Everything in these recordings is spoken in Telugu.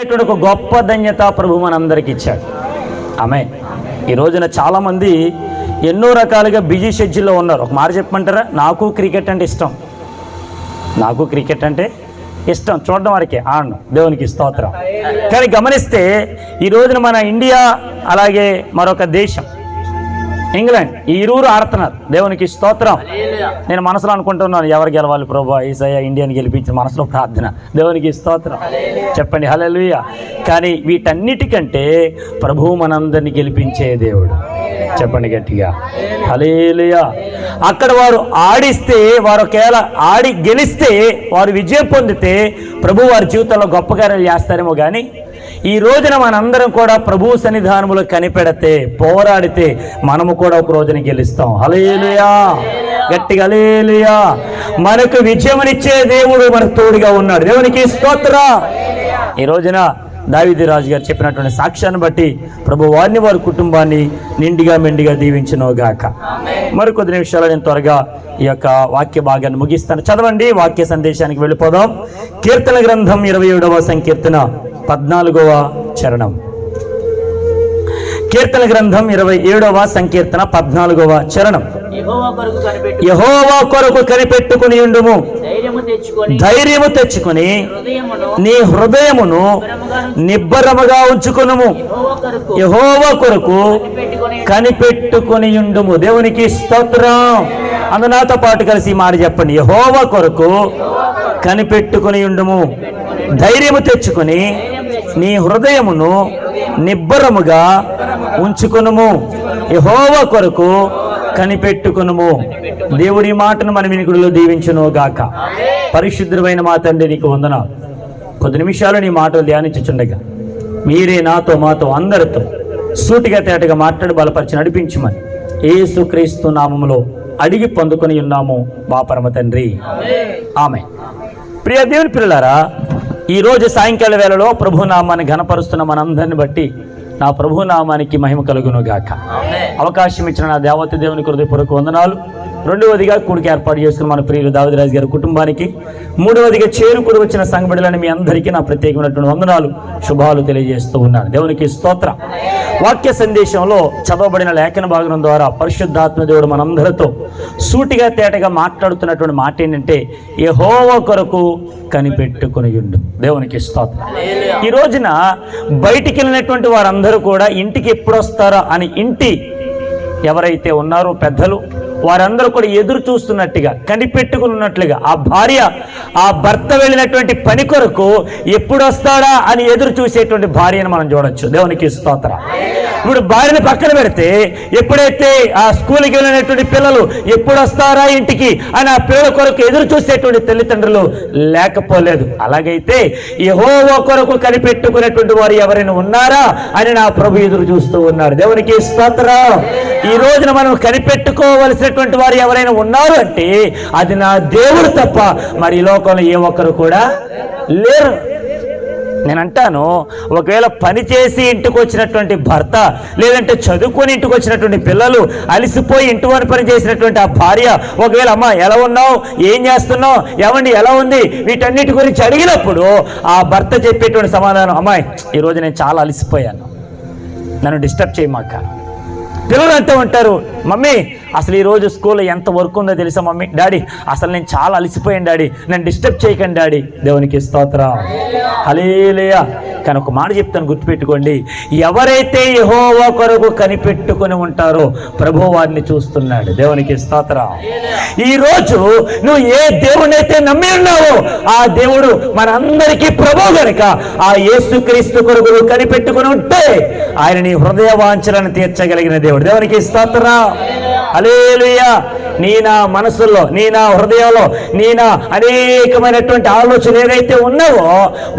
ఒక గొప్ప ధన్యత ప్రభు మనందరికి ఇచ్చాడు. ఆమె ఈ రోజున చాలామంది ఎన్నో రకాలుగా బిజీ షెడ్యూల్లో ఉన్నారు. ఒక మాట చెప్పమంటారా? నాకు క్రికెట్ అంటే ఇష్టం, చూడడం వరకే ఆడను, దేవునికి స్తోత్రం. కానీ గమనిస్తే ఈ రోజున మన ఇండియా అలాగే మరొక దేశం ఇంగ్లాండ్ ఈ ఇరువురు ఆడుతున్నారు, దేవునికి స్తోత్రం. నేను మనసులో అనుకుంటున్నాను, ఎవరు గెలవాలి ప్రభా, యేసయ్య ఇండియాని గెలిపించిన మనసులో ప్రార్థన, దేవునికి స్తోత్రం చెప్పండి, హల్లెలూయా. కానీ వీటన్నిటికంటే ప్రభువు మనందరినీ గెలిపించే దేవుడు, చెప్పండి గట్టిగా హల్లెలూయా. అక్కడ వారు ఆడిస్తే, వారు ఒకవేళ ఆడి గెలిస్తే, వారు విజయం పొందితే ప్రభు వారి జీవితంలో గొప్ప కార్యాలు చేస్తారేమో. కానీ ఈ రోజున మనందరం కూడా ప్రభు సన్నిధానములో కనిపెడితే, పోరాడితే మనము కూడా ఒక రోజున గెలుస్తాం. హల్లెలూయా, గట్టిగా హల్లెలూయా. మనకు విజయమునిచ్చే దేవుడు మనకు తోడుగా ఉన్నాడు, దేవునికి స్తోత్రం. ఈ రోజున దావీదు రాజు గారు చెప్పినటువంటి సాక్ష్యాన్ని బట్టి ప్రభు వారిని, వారి కుటుంబాన్ని నిండిగా మెండిగా దీవించునుగాక. మరికొద్ది నిమిషాలు నేను త్వరగా ఈ యొక్క వాక్య భాగాన్ని ముగిస్తాను. చదవండి, వాక్య సందేశానికి వెళ్ళిపోదాం. కీర్తన గ్రంథం 27వ సంకీర్తన 14వ చరణం. కీర్తన గ్రంథం 27వ సంకీర్తన 14వ చరణం. యెహోవా కొరకు కనిపెట్టుకుని ఉండుము, ధైర్యము తెచ్చుకొని నీ హృదయమును నిబ్బరముగా ఉంచుకొనుము. యెహోవా కొరకు కనిపెట్టుకుని ఉండుము, దేవునికి స్తోత్రం. అందు నాతో పాటు కలిసి ఈ మాట చెప్పండి, యెహోవా కొరకు కనిపెట్టుకుని ఉండుము, ధైర్యము తెచ్చుకొని నీ హృదయమును నిబ్బరముగా ఉంచుకొనుము. యెహోవా కొరకు కనిపెట్టుకొనుము. దేవుడి మాటను మన వినికిడిలో దీవించునుగాక. పరిశుద్ధమైన మా తండ్రి, నీకు వందనాలు. కొద్ది నిమిషాలు నీ మాటలు ధ్యానించుచుండగా మీరే నాతో, మాతో అందరితో సూటిగా తేటగా మాట్లాడి బలపరిచి నడిపించమని యేసుక్రీస్తు నామములో అడిగి పొందుకొని ఉన్నాము మా పరమ తండ్రి, ఆమేన్. ప్రియ దేవుని పిల్లలారా, ఈరోజు సాయంకాల వేళలో ప్రభునామాన్ని ఘనపరుస్తున్న మనందరిని బట్టి నా ప్రభునామానికి మహిమ కలుగునుగాక. అవకాశం ఇచ్చిన నా దేవత దేవునికి హృదయపూర్వక వందనాలు. రెండవదిగా కూడికి ఏర్పాటు చేసుకున్న మన ప్రియులు దావీదు రాజు గారి కుటుంబానికి, మూడవదిగా చేరుకుని వచ్చిన సంఘబిడ్డలని మీ అందరికీ నా ప్రత్యేకమైనటువంటి వందనాలు, శుభాలు తెలియజేస్తూ ఉన్నాను, దేవునికి స్తోత్రం. వాక్య సందేశంలో చదవబడిన లేఖన భాగం ద్వారా పరిశుద్ధాత్మ దేవుడు మనందరితో సూటిగా తేటగా మాట్లాడుతున్నటువంటి మాట ఏంటంటే, యెహోవా కొరకు కనిపెట్టుకుని ఉండు, దేవునికి స్తోత్రం. ఈ రోజున బయటికి వెళ్ళినటువంటి వారందరూ కూడా ఇంటికి ఎప్పుడు వస్తారో అని ఇంటి ఎవరైతే ఉన్నారో పెద్దలు, వారందరూ కూడా ఎదురు చూస్తున్నట్టుగా, కనిపెట్టుకున్నట్లుగా ఆ భార్య ఆ భర్త వెళ్ళినటువంటి పని కొరకు ఎప్పుడు వస్తాడా అని ఎదురు చూసేటువంటి భార్యను మనం చూడొచ్చు, దేవునికి స్తోత్రం. ఇప్పుడు భార్యను పక్కన పెడితే, ఎప్పుడైతే ఆ స్కూల్కి వెళ్ళినటువంటి పిల్లలు ఎప్పుడు వస్తారా ఇంటికి అని ఆ పిల్లల కొరకు ఎదురు చూసేటువంటి తల్లిదండ్రులు లేకపోలేదు. అలాగైతే యెహోవా కొరకు కనిపెట్టుకునేటువంటి వారు ఎవరైనా ఉన్నారా అని నా ప్రభు ఎదురు చూస్తూ ఉన్నారు, దేవునికి స్తోత్రం. ఈ రోజున మనం కనిపెట్టుకోవలసినటువంటి వారు ఎవరైనా ఉన్నారు అంటే అది నా దేవుడు తప్ప మరి ఈ లోకంలో ఏ ఒక్కరు కూడా లేరు. నేను అంటాను, ఒకవేళ పని చేసి ఇంటికి వచ్చినటువంటి భర్త, లేదంటే చదువుకొని ఇంటికి వచ్చినటువంటి పిల్లలు, అలసిపోయి ఇంటి వారి పని చేసినటువంటి ఆ భార్య, ఒకవేళ అమ్మ ఎలా ఉన్నావు, ఏం చేస్తున్నావు, ఏమండి ఎలా ఉంది, వీటన్నిటి గురించి అడిగినప్పుడు ఆ భర్త చెప్పేటువంటి సమాధానం, అమ్మాయి ఈరోజు నేను చాలా అలసిపోయాను, నన్ను డిస్టర్బ్ చేయమాక. పిల్లలు అంటూ ఉంటారు, మమ్మీ అసలు ఈరోజు స్కూల్లో ఎంత వర్క్ ఉందో తెలుసా మమ్మీ, డాడీ అసలు నేను చాలా అలసిపోయాను డాడీ, నన్ను డిస్టర్బ్ చేయకండి డాడీ, దేవునికి స్తోత్రం, హల్లెలూయా. కానీ ఒక మాట చెప్తాను, గుర్తుపెట్టుకోండి, ఎవరైతే యెహోవా కొరకు కనిపెట్టుకుని ఉంటారో ప్రభు వారిని చూస్తున్నాడు, దేవునికి స్తోత్రం. ఈరోజు నువ్వు ఏ దేవుడైతే నమ్మి ఉన్నావో ఆ దేవుడు మనందరికీ ప్రభు గనుక ఆ యేసుక్రీస్తు కొరకు కనిపెట్టుకుని ఉంటే ఆయన నీ హృదయ వాంఛలను తీర్చగలిగిన దేవుడు, దేవునికి స్తోత్రం, హల్లెలూయా. నీ నా మనసుల్లో, నీ నా హృదయంలో, నీ నా అనేకమైనటువంటి ఆలోచనలు ఏదైతే ఉన్నావో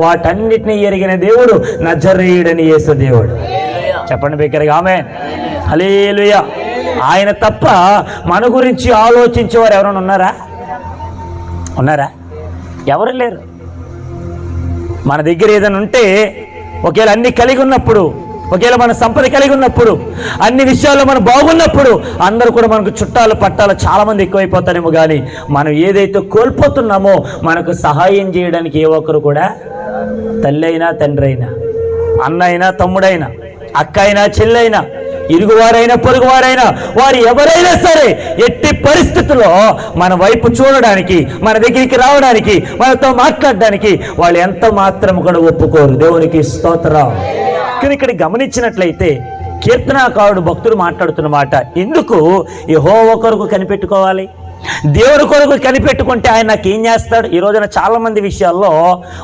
వాటన్నిటినీ ఎరిగిన దేవుడు నజరేయుడని యేసు దేవుడు, చెప్పండి బిగ్గరగా ఆమేన్, హల్లెలూయా. ఆయన తప్ప మన గురించి ఆలోచించేవారు ఎవరైనా ఉన్నారా? ఎవరు లేరు. మన దగ్గర ఏదైనా ఉంటే, ఒకవేళ అన్ని కలిగి ఉన్నప్పుడు ఒకవేళ మన సంపద కలిగి ఉన్నప్పుడు, అన్ని విషయాల్లో మనం బాగున్నప్పుడు అందరూ కూడా మనకు చుట్టాలు పట్టాలు చాలామంది ఎక్కువైపోతారేమో. కానీ మనం ఏదైతే కోల్పోతున్నామో మనకు సహాయం చేయడానికి ఏ ఒక్కరు కూడా, తల్లి అయినా తండ్రి అయినా, అన్న అయినా తమ్ముడైనా, అక్క అయినా చెల్లైనా, ఇరుగువారైనా పొరుగువారైనా, వారు ఎవరైనా సరే ఎట్టి పరిస్థితుల్లో మన వైపు చూడడానికి, మన దగ్గరికి రావడానికి, మనతో మాట్లాడడానికి వాళ్ళు ఎంత మాత్రం కూడా ఒప్పుకోరు. దేవునికి స్తోత్రం. కానీ ఇక్కడ గమనించినట్లయితే కీర్తనాకారుడు భక్తుడు మాట్లాడుతున్న మాట, ఎందుకు యెహోవా కొరకు కనిపెట్టుకోవాలి? దేవుని కొరకు కనిపెట్టుకుంటే ఆయన నాకు ఏం చేస్తాడు? ఈ రోజున చాలామంది విషయాల్లో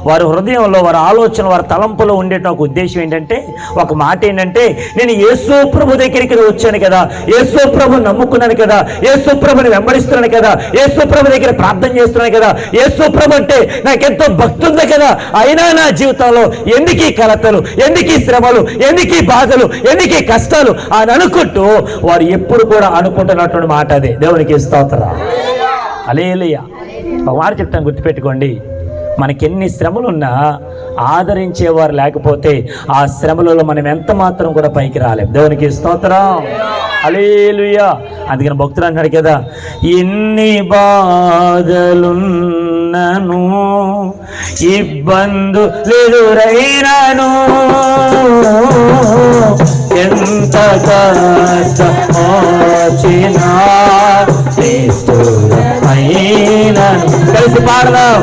వారి హృదయంలో, వారి ఆలోచన, వారి తలంపులో ఉండే ఒక ఉద్దేశం ఏంటంటే, ఒక మాట ఏంటంటే, నేను యేసు ప్రభు దగ్గరికి వచ్చాను కదా, యేసు ప్రభుని నమ్ముకున్నాను కదా, యేసు ప్రభుని వెంబడిస్తున్నాను కదా, యేసు ప్రభు దగ్గర ప్రార్థన చేస్తున్నాను కదా, యేసు ప్రభు అంటే నాకెంతో భక్తి ఉంది కదా, అయినా నా జీవితంలో ఎందుకు ఈ కలతలు, ఎందుకు ఈ శ్రమలు, ఎందుకు ఈ బాధలు, ఎందుకు ఈ కష్టాలు అని అనుకుంటూ వారు ఎప్పుడు కూడా అనుకుంటున్నటువంటి మాట అదే. దేవునికి స్తోత్రం. హల్లెలూయా. ఒక మాట చెప్తాను, గుర్తుపెట్టుకోండి. మనకెన్ని శ్రమలున్నా ఆదరించేవారు లేకపోతే ఆ శ్రమలలో మనం ఎంత మాత్రం కూడా పైకి రాలేం. దేవునికి స్తోత్రం. హల్లెలూయా. అందుకని భక్తులు అంటాడు కదా, ఎన్ని బాధలున్నను, ఇబ్బందులెదురైనను, ఎంత కష్టమొచ్చినా నిష్ఠురమైనను. కలిసి పాడదాం.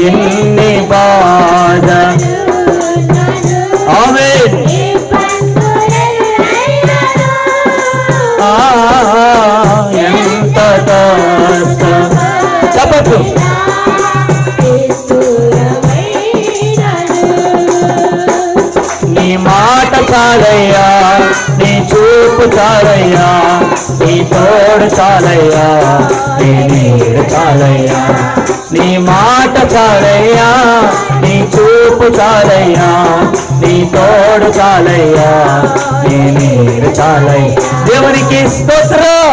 ఎన్ని బాధ, ఆమేన్, ఎంత కష్టం, చెప్పచ్చు. నీ మాట చాలయ్యా, నీ చూపు చాలయ్యా, నీ తోడు చాలయ్యా, నీ నీడ చాలయ్యా. నీ మాట చాలయ్యా, నీ చూపు చాలయ్యా, నీ తోడు చాలయ్యా, నీ నీడ చాలయ్యా. దేవునికి స్తోత్రం.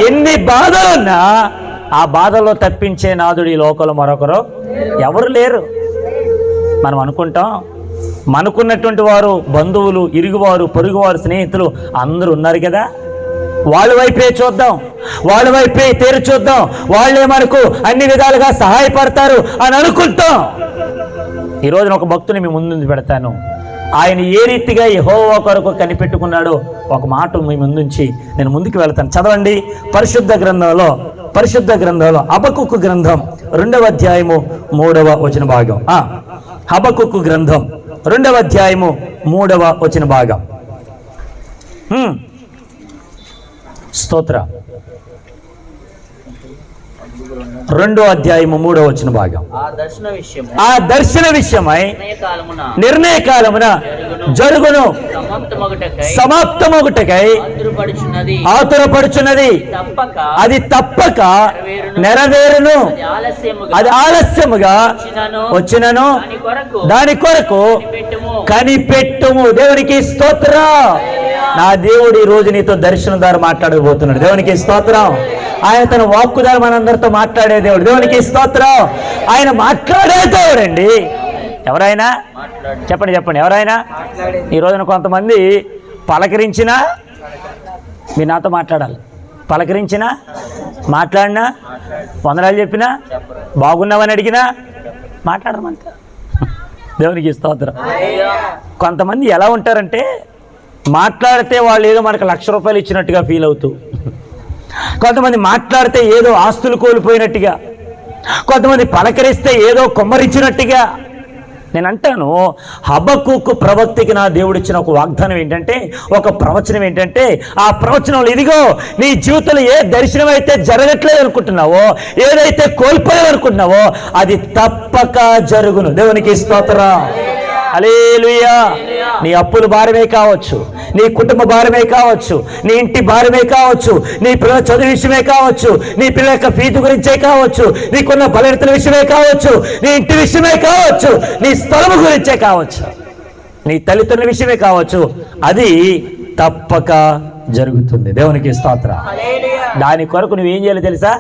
ఎన్ని బాధలున్నా ఆ బాధలో తప్పించే నాదుడు ఈ లోకంలో మరొకరు ఎవరు లేరు. మనం అనుకుంటాం, మనకున్నటువంటి వారు బంధువులు, ఇరుగువారు, పొరుగువారు, స్నేహితులు అందరూ ఉన్నారు కదా, వాళ్ళ వైపే చూద్దాం, వాళ్ళ వైపే తేరు చూద్దాం, వాళ్ళే మనకు అన్ని విధాలుగా సహాయపడతారు అని అనుకుంటాం. ఈరోజు ఒక భక్తుని మీ ముందు పెడతాను. ఆయన ఏ రీతిగా యెహోవా కొరకు కనిపెట్టుకున్నాడో ఒక మాట మీ ముందుంచి నేను ముందుకు వెళ్తాను. చదవండి. పరిశుద్ధ గ్రంథంలో హబక్కుకు గ్రంథం 2వ అధ్యాయము 3వ వచన భాగం. హబక్కుకు గ్రంథం 2వ అధ్యాయము 3వ వచన భాగం. స్తోత్ర. 2వ అధ్యాయము 3వ వచన భాగం. ఆ దర్శన విషయమై నిర్ణయ కాలమున జరుగును, సమాప్తమగుటకై ఆతురపడుచున్నది, అది తప్పక నెరవేరును, అది ఆలస్యముగా వచ్చినను దాని కొరకు కనిపెట్టుము. దేవునికి స్తోత్రం. నా దేవుడు ఈ రోజు నీతో దర్శనం ద్వారా మాట్లాడబోతున్నాడు. దేవునికి స్తోత్రం. ఆయన తన వాక్కు ద్వారా మనందరితో మాట్లాడే దేవుడు. దేవునికి స్తోత్రం. ఆయన మాట్లాడే దేవుడు అండి. ఎవరైనా చెప్పండి ఎవరైనా ఈ రోజున కొంతమంది పలకరించినా మీరు నాతో మాట్లాడాలి, పలకరించినా మాట్లాడినా, వందనాలు చెప్పినా, బాగున్నావని అడిగినా మాట్లాడమంట. దేవునికి స్తోత్రం. కొంతమంది ఎలా ఉంటారంటే, మాట్లాడితే వాళ్ళు ఏదో మనకు ₹1,00,000 ఇచ్చినట్టుగా ఫీల్ అవుతూ, కొంతమంది మాట్లాడితే ఏదో ఆస్తులు కోల్పోయినట్టుగా, కొంతమంది పలకరిస్తే ఏదో కొమ్మరిచ్చినట్టుగా. నేను అంటాను, హబక్కుకు ప్రవక్తకి నా దేవుడిచ్చిన ఒక వాగ్దానం ఏంటంటే, ఒక ప్రవచనం ఏంటంటే, ఆ ప్రవచనంలో ఇదిగో నీ జీవితంలో ఏ దర్శనం అయితే జరగట్లేదు అనుకుంటున్నావో, ఏదైతే కోల్పోయాలనుకుంటున్నావో అది తప్పక జరుగును. దేవునికి స్తోత్రం. హల్లెలూయా. నీ అప్పుల భారమే కావచ్చు, నీ కుటుంబ భారమే కావచ్చు, నీ ఇంటి భారమే కావచ్చు, నీ పిల్లల చదువు విషయమే కావచ్చు, నీ పిల్లల యొక్క ఫీజు గురించే కావచ్చు, నీకున్న బలహీనతల విషయమే కావచ్చు, నీ ఇంటి విషయమే కావచ్చు, నీ స్థలము గురించే కావచ్చు, నీ తల్లిదండ్రుల విషయమే కావచ్చు, అది తప్పక జరుగుతుంది. దేవునికి స్తోత్రం. దాని కొరకు నువ్వేం చేయాలి తెలుసా?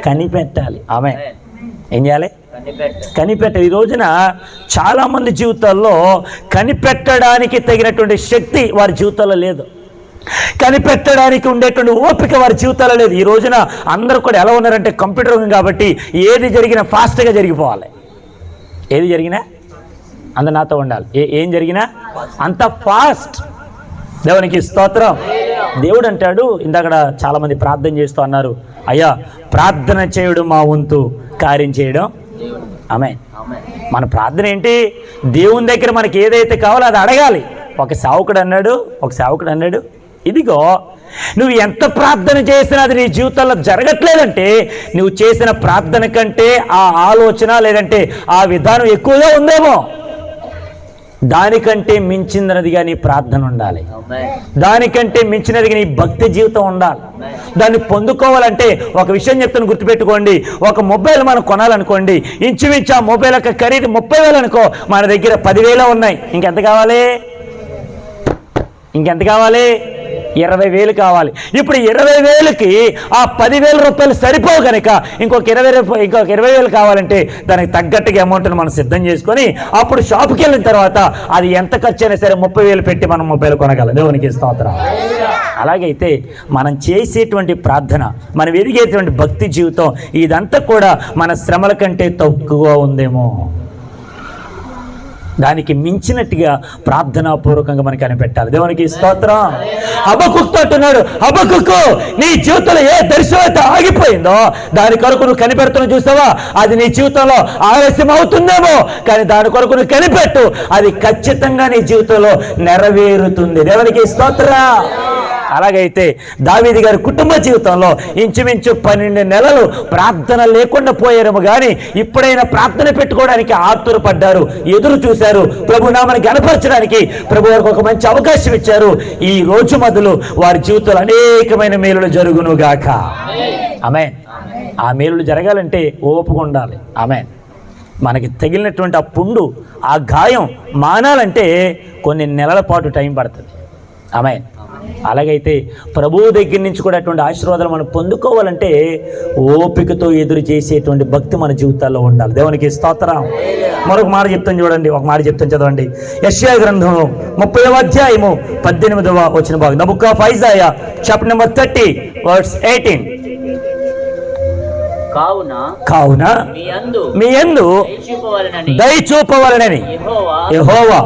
కనిపెట్టాలి. ఆమె ఏం చేయాలి? కనిపెట్టాలి. ఈ రోజున చాలామంది జీవితాల్లో కనిపెట్టడానికి తగినటువంటి శక్తి వారి జీవితాల్లో లేదు. కనిపెట్టడానికి ఉండేటువంటి ఓపిక వారి జీవితాల్లో లేదు. ఈ రోజున అందరూ కూడా ఎలా ఉన్నారంటే కంప్యూటర్ ఉంది కాబట్టి ఏది జరిగినా ఫాస్ట్గా జరిగిపోవాలి. ఏది జరిగినా అందరు నాతో ఉండాలి. ఏం జరిగినా అంత ఫాస్ట్. దేవునికి స్తోత్రం. దేవుడు అంటాడు, ఇందాక చాలామంది ప్రార్థన చేస్తూ అన్నారు, అయ్యా ప్రార్థన చేయడం మా వంతు, కార్యం చేయడం ఆమె. మన ప్రార్థన ఏంటి? దేవుని దగ్గర మనకి ఏదైతే కావాలో అది అడగాలి. ఒక సేవకుడు అన్నాడు ఇదిగో నువ్వు ఎంత ప్రార్థన చేసినా అది నీ జీవితంలో జరగట్లేదంటే నువ్వు చేసిన ప్రార్థన కంటే ఆ ఆలోచన లేదంటే ఆ విధానం ఎక్కువగా ఉందేమో. దానికంటే మించినదిగా నీ ప్రార్థన ఉండాలి. దానికంటే మించినదిగా నీ భక్తి జీవితం ఉండాలి. దాన్ని పొందుకోవాలంటే ఒక విషయం చెప్తాను, గుర్తుపెట్టుకోండి. ఒక మొబైల్ మనం కొనాలనుకోండి, ఇంచుమించు ఆ మొబైల్ యొక్క ఖరీదు 30,000 అనుకో, మన దగ్గర 10,000 ఉన్నాయి. ఇంకెంత కావాలి? 20,000 కావాలి. ఇప్పుడు 20,000కి ఆ 10,000 రూపాయలు సరిపోవు కనుక ఇంకొక 20,000 కావాలంటే దానికి తగ్గట్టుగా అమౌంట్ని మనం సిద్ధం చేసుకొని అప్పుడు షాప్కి వెళ్ళిన తర్వాత అది ఎంత ఖర్చు అయినా సరే 30,000 పెట్టి మనం మొబైల్ కొనగలం. దేవునికి స్తోత్రం. అలాగైతే మనం చేసేటువంటి ప్రార్థన, మనం ఎదిగేటువంటి భక్తి జీవితం ఇదంతా కూడా మన శ్రమల కంటే తక్కువగా ఉందేమో. దానికి మించినట్టుగా ప్రార్థనాపూర్వకంగా మనకి కనిపెట్టాలి. దేవునికి స్తోత్రం. హబక్కుకు అంటున్నాడు, హబక్కుకు నీ జీవితంలో ఏ దర్శనం అయితే ఆగిపోయిందో దాని కొరకు నువ్వు కనిపెడుతున్నావు చూసావా, అది నీ జీవితంలో ఆలస్యం అవుతుందేమో, కానీ దాని కొరకు నువ్వు కనిపెట్టు, అది ఖచ్చితంగా నీ జీవితంలో నెరవేరుతుంది. దేవునికి స్తోత్రం. అలాగైతే దావీదు గారి కుటుంబ జీవితంలో ఇంచుమించు 12 నెలలు ప్రార్థన లేకుండా పోయారేమో, కానీ ఇప్పుడైనా ప్రార్థన పెట్టుకోవడానికి ఆతురపడ్డారు, ఎదురు చూశారు. ప్రభు నామని గణపరచడానికి ప్రభు వారికి ఒక మంచి అవకాశం ఇచ్చారు. ఈ రోజు మొదలు వారి జీవితంలో అనేకమైన మేలులు జరుగునుగాక. ఆమేన్. ఆ మేలులు జరగాలంటే ఓపిక ఉండాలి. ఆమేన్. మనకి తగిలినటువంటి ఆ పుండు, ఆ గాయం మానాలంటే కొన్ని నెలల పాటు టైం పడుతుంది. ఆమేన్. అలాగైతే ప్రభువు దగ్గర నుంచి కూడా అటువంటి ఆశీర్వాదాలు మనం పొందుకోవాలంటే ఓపికతో ఎదురు చేసేటువంటి భక్తి మన జీవితాల్లో ఉండాలి. దేవునికి స్తోత్రం. మరొక మాట చెప్తాను చూడండి, ఒక మాట చెప్తాను చదవండి. యెషయా గ్రంథం 30వ అధ్యాయము 18వ వచన భాగం. The book of Isaiah chapter number 30 verse 18. కావున మీ యందు దయ చూపవలనని యెహోవా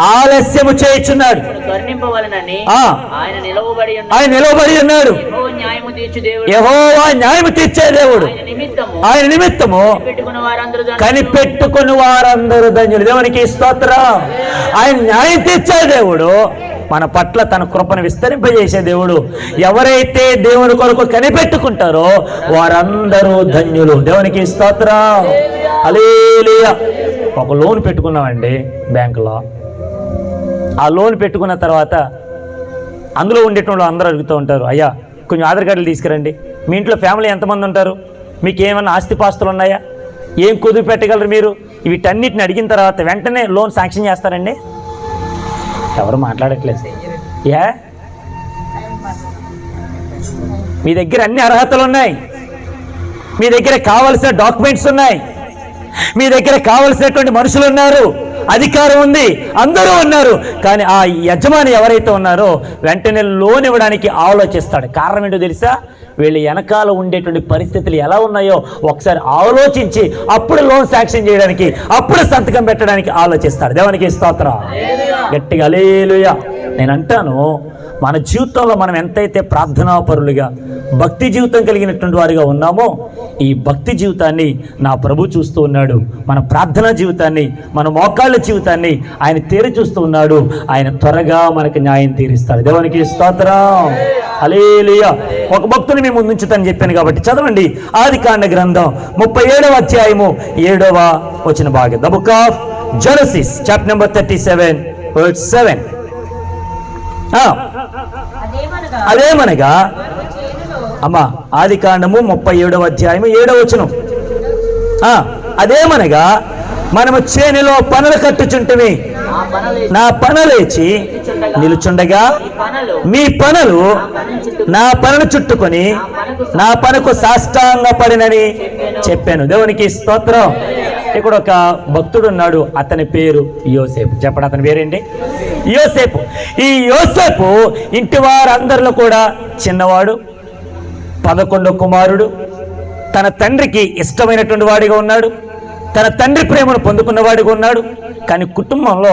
ఆలస్యము చేయుచున్నాడు. ఆయన నిలవబడి ఉన్నాడు. యెహోవా న్యాయము తీర్చే దేవుడు. ఆయన నిమిత్తము కనిపెట్టుకుని వారందరూ ధన్యులు. దేవునికి స్తోత్రం. ఆయన న్యాయం తీర్చే దేవుడు, మన పట్ల తన కృపను విస్తరింపజేసే దేవుడు. ఎవరైతే దేవుని కొరకు కనిపెట్టుకుంటారో వారందరూ ధన్యులు. దేవునికి స్తోత్రం. హల్లెలూయా. ఒక లోన్ పెట్టుకున్నామండి బ్యాంకులో. ఆ లోన్ పెట్టుకున్న తర్వాత అందులో ఉండేటువంటి అందరూ అడుగుతూ ఉంటారు, అయ్యా కొంచెం ఆధార్ కార్డులు తీసుకురండి. మీ ఇంట్లో ఫ్యామిలీ ఎంతమంది ఉంటారు? మీకు ఏమైనా ఆస్తిపాస్తులు ఉన్నాయా? ఏం కుదురు పెట్టగలరు మీరు? వీటన్నిటిని అడిగిన తర్వాత వెంటనే లోన్ శాంక్షన్ చేస్తారండి? ఎవరు మాట్లాడట్లేదు. మీ దగ్గర అన్ని అర్హతలు ఉన్నాయి, మీ దగ్గర కావలసిన డాక్యుమెంట్స్ ఉన్నాయి, మీ దగ్గర కావలసినటువంటి మనుషులు ఉన్నారు, అధికారం ఉంది, అందరూ ఉన్నారు. కానీ ఆ యజమాని ఎవరైతే ఉన్నారో వెంటనే లోన్ ఇవ్వడానికి ఆలోచిస్తాడు. కారణం ఏంటో తెలుసా? వీళ్ళు వెనకాల ఉండేటువంటి పరిస్థితులు ఎలా ఉన్నాయో ఒకసారి ఆలోచించి అప్పుడు లోన్ శాంక్షన్ చేయడానికి, అప్పుడు సంతకం పెట్టడానికి ఆలోచిస్తాడు. దేవునికి స్తోత్రం. గట్టిగా హల్లెలూయా. నేను అంటాను, మన జీవితంలో మనం ఎంతైతే ప్రార్థనాపరులుగా భక్తి జీవితం కలిగినటువంటి వారిగా ఉన్నామో ఈ భక్తి జీవితాన్ని నా ప్రభు చూస్తూ ఉన్నాడు. మన ప్రార్థనా జీవితాన్ని, మన మోకాళ్ళ జీవితాన్ని ఆయన తేరి చూస్తూ ఉన్నాడు. ఆయన త్వరగా మనకు న్యాయం తీరుస్తాడు. దేవునికి స్తోత్రం. హల్లెలూయా. ఒక భక్తుని మేము ముందుంచుతానని చెప్పాను కాబట్టి చదవండి. ఆదికాండ గ్రంథం 37వ అధ్యాయము 7వ వచన భాగం. The book of Genesis chapter number 37 verse 7. అదేమనగా అమ్మా, ఆదికాండము 37వ అధ్యాయము 7వ వచనం. అదేమనగా మనము చేనులో పనులు కట్టుచుంటిమి, నా పనులేచి నిలుచుండగా మీ పనులు నా పనులు చుట్టుకొని నా పనుకు సాష్టాంగ పడినని చెప్పాను. దేవునికి స్తోత్రం. ఇక్కడ ఒక భక్తుడు ఉన్నాడు, అతని పేరు యోసేపు. చెప్పండి, అతని పేరేంటి? యోసేపు. ఈ యోసేపు ఇంటి వారందరిలో కూడా చిన్నవాడు, 11 కుమారుడు. తన తండ్రికి ఇష్టమైనటువంటి వాడిగా ఉన్నాడు, తన తండ్రి ప్రేమను పొందుకున్నవాడిగా ఉన్నాడు. కానీ కుటుంబంలో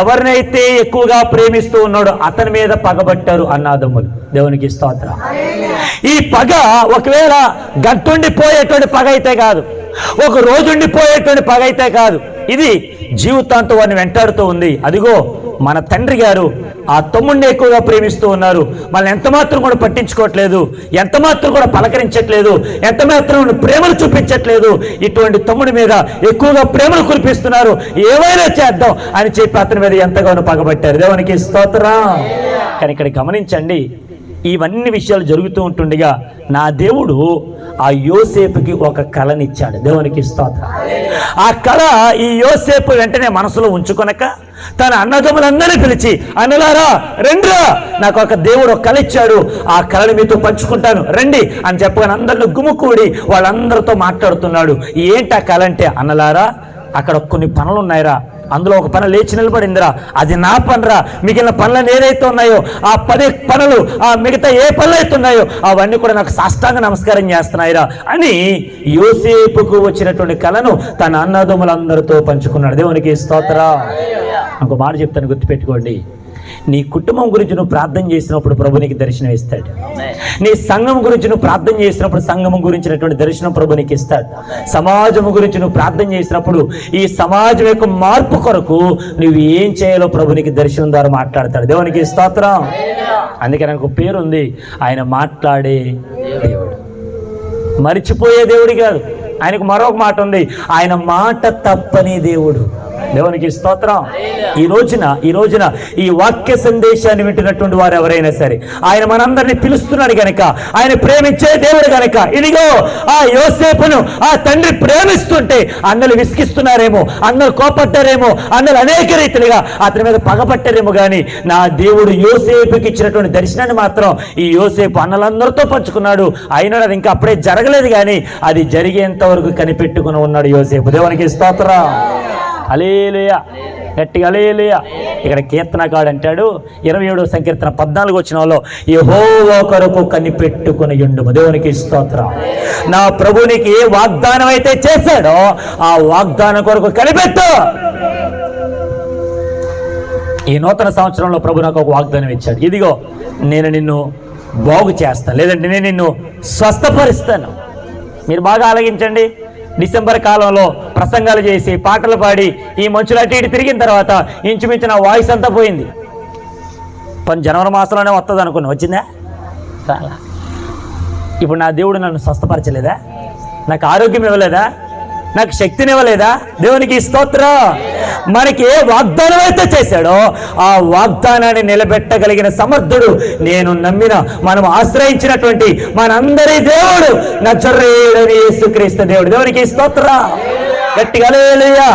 ఎవరినైతే ఎక్కువగా ప్రేమిస్తూ ఉన్నాడో అతని మీద పగబట్టారు అన్నాదమ్ములు. దేవునికి స్తోత్రం. ఈ పగ ఒకవేళ గట్టుండిపోయేటువంటి పగ అయితే కాదు, ఒక రోజుండిపోయేటువంటి పగ అయితే కాదు, ఇది జీవితాంతం వారిని వెంటాడుతూ ఉంది. అదిగో మన తండ్రి గారు ఆ తమ్ముడిని ఎక్కువగా ప్రేమిస్తూ ఉన్నారు, మనల్ని ఎంతమాత్రం కూడా పట్టించుకోవట్లేదు, ఎంతమాత్రం కూడా పలకరించట్లేదు, ఎంతమాత్రం ప్రేమలు చూపించట్లేదు. ఇటువంటి తమ్ముడి మీద ఎక్కువగా ప్రేమలు కురిపిస్తున్నారు, ఏమైనా చేద్దాం అని చెప్పి అతని మీద ఎంతగానో పగబట్టారు. దేవునికి స్తోత్రం. కానీ ఇక్కడ గమనించండి, ఇవన్నీ విషయాలు జరుగుతూ ఉంటుండగా నా దేవుడు ఆ యోసేపుకి ఒక కళనిచ్చాడు. దేవునికి స్తోత్రం. ఆ కళ ఈ యోసేపు వెంటనే మనసులో ఉంచుకొనక తన అన్నదమ్ములందరినీ పిలిచి, అన్నలారా రండిరా, నాకు ఒక దేవుడు ఒక కళ ఇచ్చాడు, ఆ కళని మీతో పంచుకుంటాను రండి అని చెప్పగానే అందరిని గుమ్ముకూడి వాళ్ళందరితో మాట్లాడుతున్నాడు. ఏంటి ఆ కళ అంటే, అన్నలారా అక్కడ కొన్ని పనులు ఉన్నాయిరా, అందులో ఒక పని లేచి నిలబడిందిరా, అది నా పనిరా, మిగిలిన పనులు ఏదైతే ఉన్నాయో ఆ 10 పనులు, ఆ మిగతా ఏ పనులు అయితే ఉన్నాయో అవన్నీ కూడా నాకు సాష్టాంగ నమస్కారం చేస్తున్నాయిరా అని యోసేపుకు వచ్చినటువంటి కళను తన అన్నదమ్ములందరితో పంచుకున్నాడు. దేవునికి స్తోత్రం. ఇంకో మాట చెప్తాను, గుర్తుపెట్టుకోండి. నీ కుటుంబం గురించి నువ్వు ప్రార్థన చేసినప్పుడు ప్రభు నీకు దర్శనం ఇస్తాడు. నీ సంఘం గురించి నువ్వు ప్రార్థన చేసినప్పుడు సంఘం గురించినటువంటి దర్శనం ప్రభు నీకు ఇస్తాడు. సమాజం గురించి నువ్వు ప్రార్థన చేసినప్పుడు ఈ సమాజం యొక్క మార్పు కొరకు నువ్వు ఏం చేయాలో ప్రభు నీకు దర్శనం ద్వారా మాట్లాడతాడు. దేవునికి స్తోత్రం. అందుకే నాకు పేరు ఉంది, ఆయన మాట్లాడే దేవుడు, మరిచిపోయే దేవుడు కాదు. ఆయనకు మరొక మాట ఉంది, ఆయన మాట తప్పని దేవుడు. దేవునికి స్తోత్రం. ఈ రోజున ఈ వాక్య సందేశాన్ని వింటున్నటువంటి వారు ఎవరైనా సరే, ఆయన మనందరినీ పిలుస్తున్నాడు గనక, ఆయన ప్రేమించే దేవుడు గనక, ఇదిగో ఆ యోసేపును ఆ తండ్రి ప్రేమిస్తుంటే అన్నలు విసిగిస్తున్నారేమో, అన్నలు కోపడ్డారేమో, అన్నలు అనేక రీతిలుగా అతని మీద పగపట్టారేమో, కానీ నా దేవుడు యోసేపుకి ఇచ్చినటువంటి దర్శనాన్ని మాత్రం ఈ యోసేపు అన్నలందరితో పంచుకున్నాడు. అయినా అది ఇంకా అప్పుడే జరగలేదు, కానీ అది జరిగేంత వరకు కనిపెట్టుకుని ఉన్నాడు యోసేపు. దేవునికి స్తోత్రం. హల్లెలూయా, గట్టిగా హల్లెలూయా. ఇక్కడ కీర్తనకాడు అంటాడు 27వ సంకీర్తన 14వ వచనంలో, యెహోవా కొరకు కనిపెట్టుకుని యుండుము. దేవునికి స్తోత్రం. నా ప్రభునికి ఏ వాగ్దానం అయితే చేశాడో ఆ వాగ్దానం కొరకు కనిపెట్టు. ఈ నూతన సంవత్సరంలో ప్రభు నాకు ఒక వాగ్దానం ఇచ్చాడు, ఇదిగో నేను నిన్ను బాగు చేస్తాను, లేదంటే నేను నిన్ను స్వస్థపరుస్తాను. మీరు బాగా ఆలకించండి. డిసెంబర్ కాలంలో ప్రసంగాలు చేసి పాటలు పాడి ఈ మంచులు అటు ఇటు తిరిగిన తర్వాత ఇంచుమించు నా వాయిస్ అంతా పోయింది. జనవరి మాసంలోనే వస్తుంది అనుకున్నా, వచ్చిందా? చాలా. ఇప్పుడు నా దేవుడు నన్ను స్వస్థపరచలేదా? నాకు ఆరోగ్యం ఇవ్వలేదా? నాకు శక్తిని ఇవ్వలేదా? దేవునికి స్తోత్రం. మనకి ఏ వాగ్దానం అయితే చేశాడో ఆ వాగ్దానాన్ని నిలబెట్టగలిగిన సమర్థుడు, నేను నమ్మిన మనం ఆశ్రయించినటువంటి మనందరి దేవుడు నజరేయుడైన యేసుక్రీస్తు దేవుడు. దేవునికి స్తోత్రం. గట్టిగా హల్లెలూయా.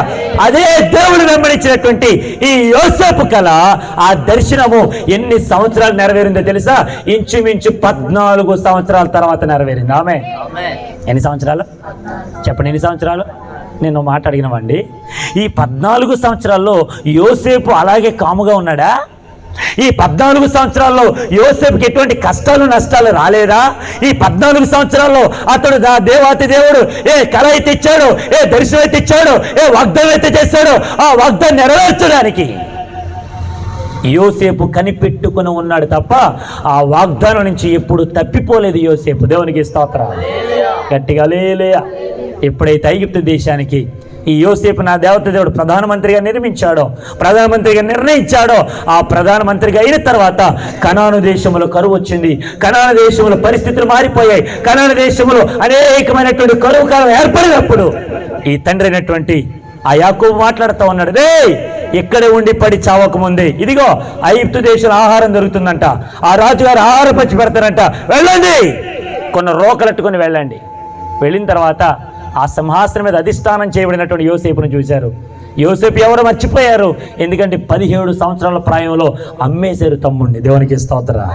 అదే దేవుడు వెంబడించినటువంటి ఈ యోసేపు కళ, ఆ దర్శనము ఎన్ని సంవత్సరాలు నెరవేరిందో తెలుసా? ఇంచుమించు 14 సంవత్సరాల తర్వాత నెరవేరింది. ఆమె ఎన్ని సంవత్సరాలు చెప్పండి, ఎన్ని సంవత్సరాలు? నేను మాట అడిగినవండి. ఈ 14 సంవత్సరాల్లో యోసేపు అలాగే కాముగా ఉన్నాడా? ఈ 14 సంవత్సరాల్లో యోసేపుకి ఎటువంటి కష్టాలు నష్టాలు రాలేదా? ఈ 14 సంవత్సరాల్లో అతడు దేవాతి దేవుడు ఏ కళ అయితే ఇచ్చాడో, ఏ దర్శనం అయితే ఇచ్చాడో, ఏ వాగ్దానం అయితే చేశాడో ఆ వాగ్దానం నెరవేర్చడానికి యోసేపు కనిపెట్టుకుని ఉన్నాడు తప్ప ఆ వాగ్దానం నుంచి ఎప్పుడు తప్పిపోలేదు యోసేపు. దేవునికి స్తోత్రం. గట్టిగా హల్లెలూయా. ఎప్పుడైతే ఐగుప్తు దేశానికి ఈ యోసేపు నా దేవత దేవుడు ప్రధానమంత్రిగా ప్రధానమంత్రిగా నిర్ణయించాడో, ఆ ప్రధానమంత్రిగా అయిన తర్వాత కనాను దేశంలో కరువు వచ్చింది. కనాను దేశంలో పరిస్థితులు మారిపోయాయి. కనాను దేశంలో అనేకమైనటువంటి కరువు కాలం ఏర్పడినప్పుడు ఈ తండ్రి అయినటువంటి ఆ యాకోబు మాట్లాడుతూ ఉన్నాడు, రే ఇక్కడే ఉండి పడి చావకముందే ఇదిగో ఐగుప్తు దేశంలో ఆహారం దొరుకుతుందంట, ఆ రాజుగారు ఆహారం పంచి పెడతారంట, వెళ్ళండి, కొన్ని రోకలెట్టుకొని వెళ్ళండి. వెళ్ళిన తర్వాత ఆ సింహాసనం మీద అధిష్టానం చేయబడినటువంటి యోసేపును చూశారు. యోసేపు ఎవరు మర్చిపోయారు, ఎందుకంటే 17 సంవత్సరాల ప్రాయంలో అమ్మేశారు తమ్ముడిని. దేవునికి స్తోత్రం.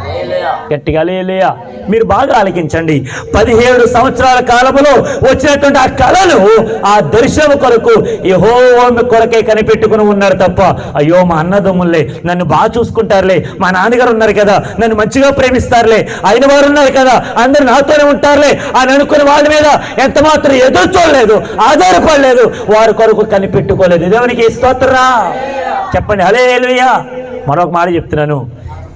గట్టిగా హల్లెలూయా. మీరు బాగా ఆలకించండి. 17 సంవత్సరాల కాలంలో వచ్చినటువంటి ఆ కళలు, ఆ దర్శనం కొరకు యెహోవా కొరకే కనిపెట్టుకుని ఉన్నాడు తప్ప, అయ్యో మా అన్నదమ్ములే నన్ను బాగా చూసుకుంటారులే, మా నాన్నగారు ఉన్నారు కదా నన్ను మంచిగా ప్రేమిస్తారులే, అయిన వారు ఉన్నారు కదా అందరు నాతోనే ఉంటారులే అని అనుకుని వాళ్ళ మీద ఎంత మాత్రం ఎదురు చూడలేదు, ఆధారపడలేదు, వారి కొరకు కనిపెట్టుకోలేదు. దేవునికి స్తోత్రం. చెప్పండి హల్లెలూయా. మరొక మాట చెప్తున్నాను,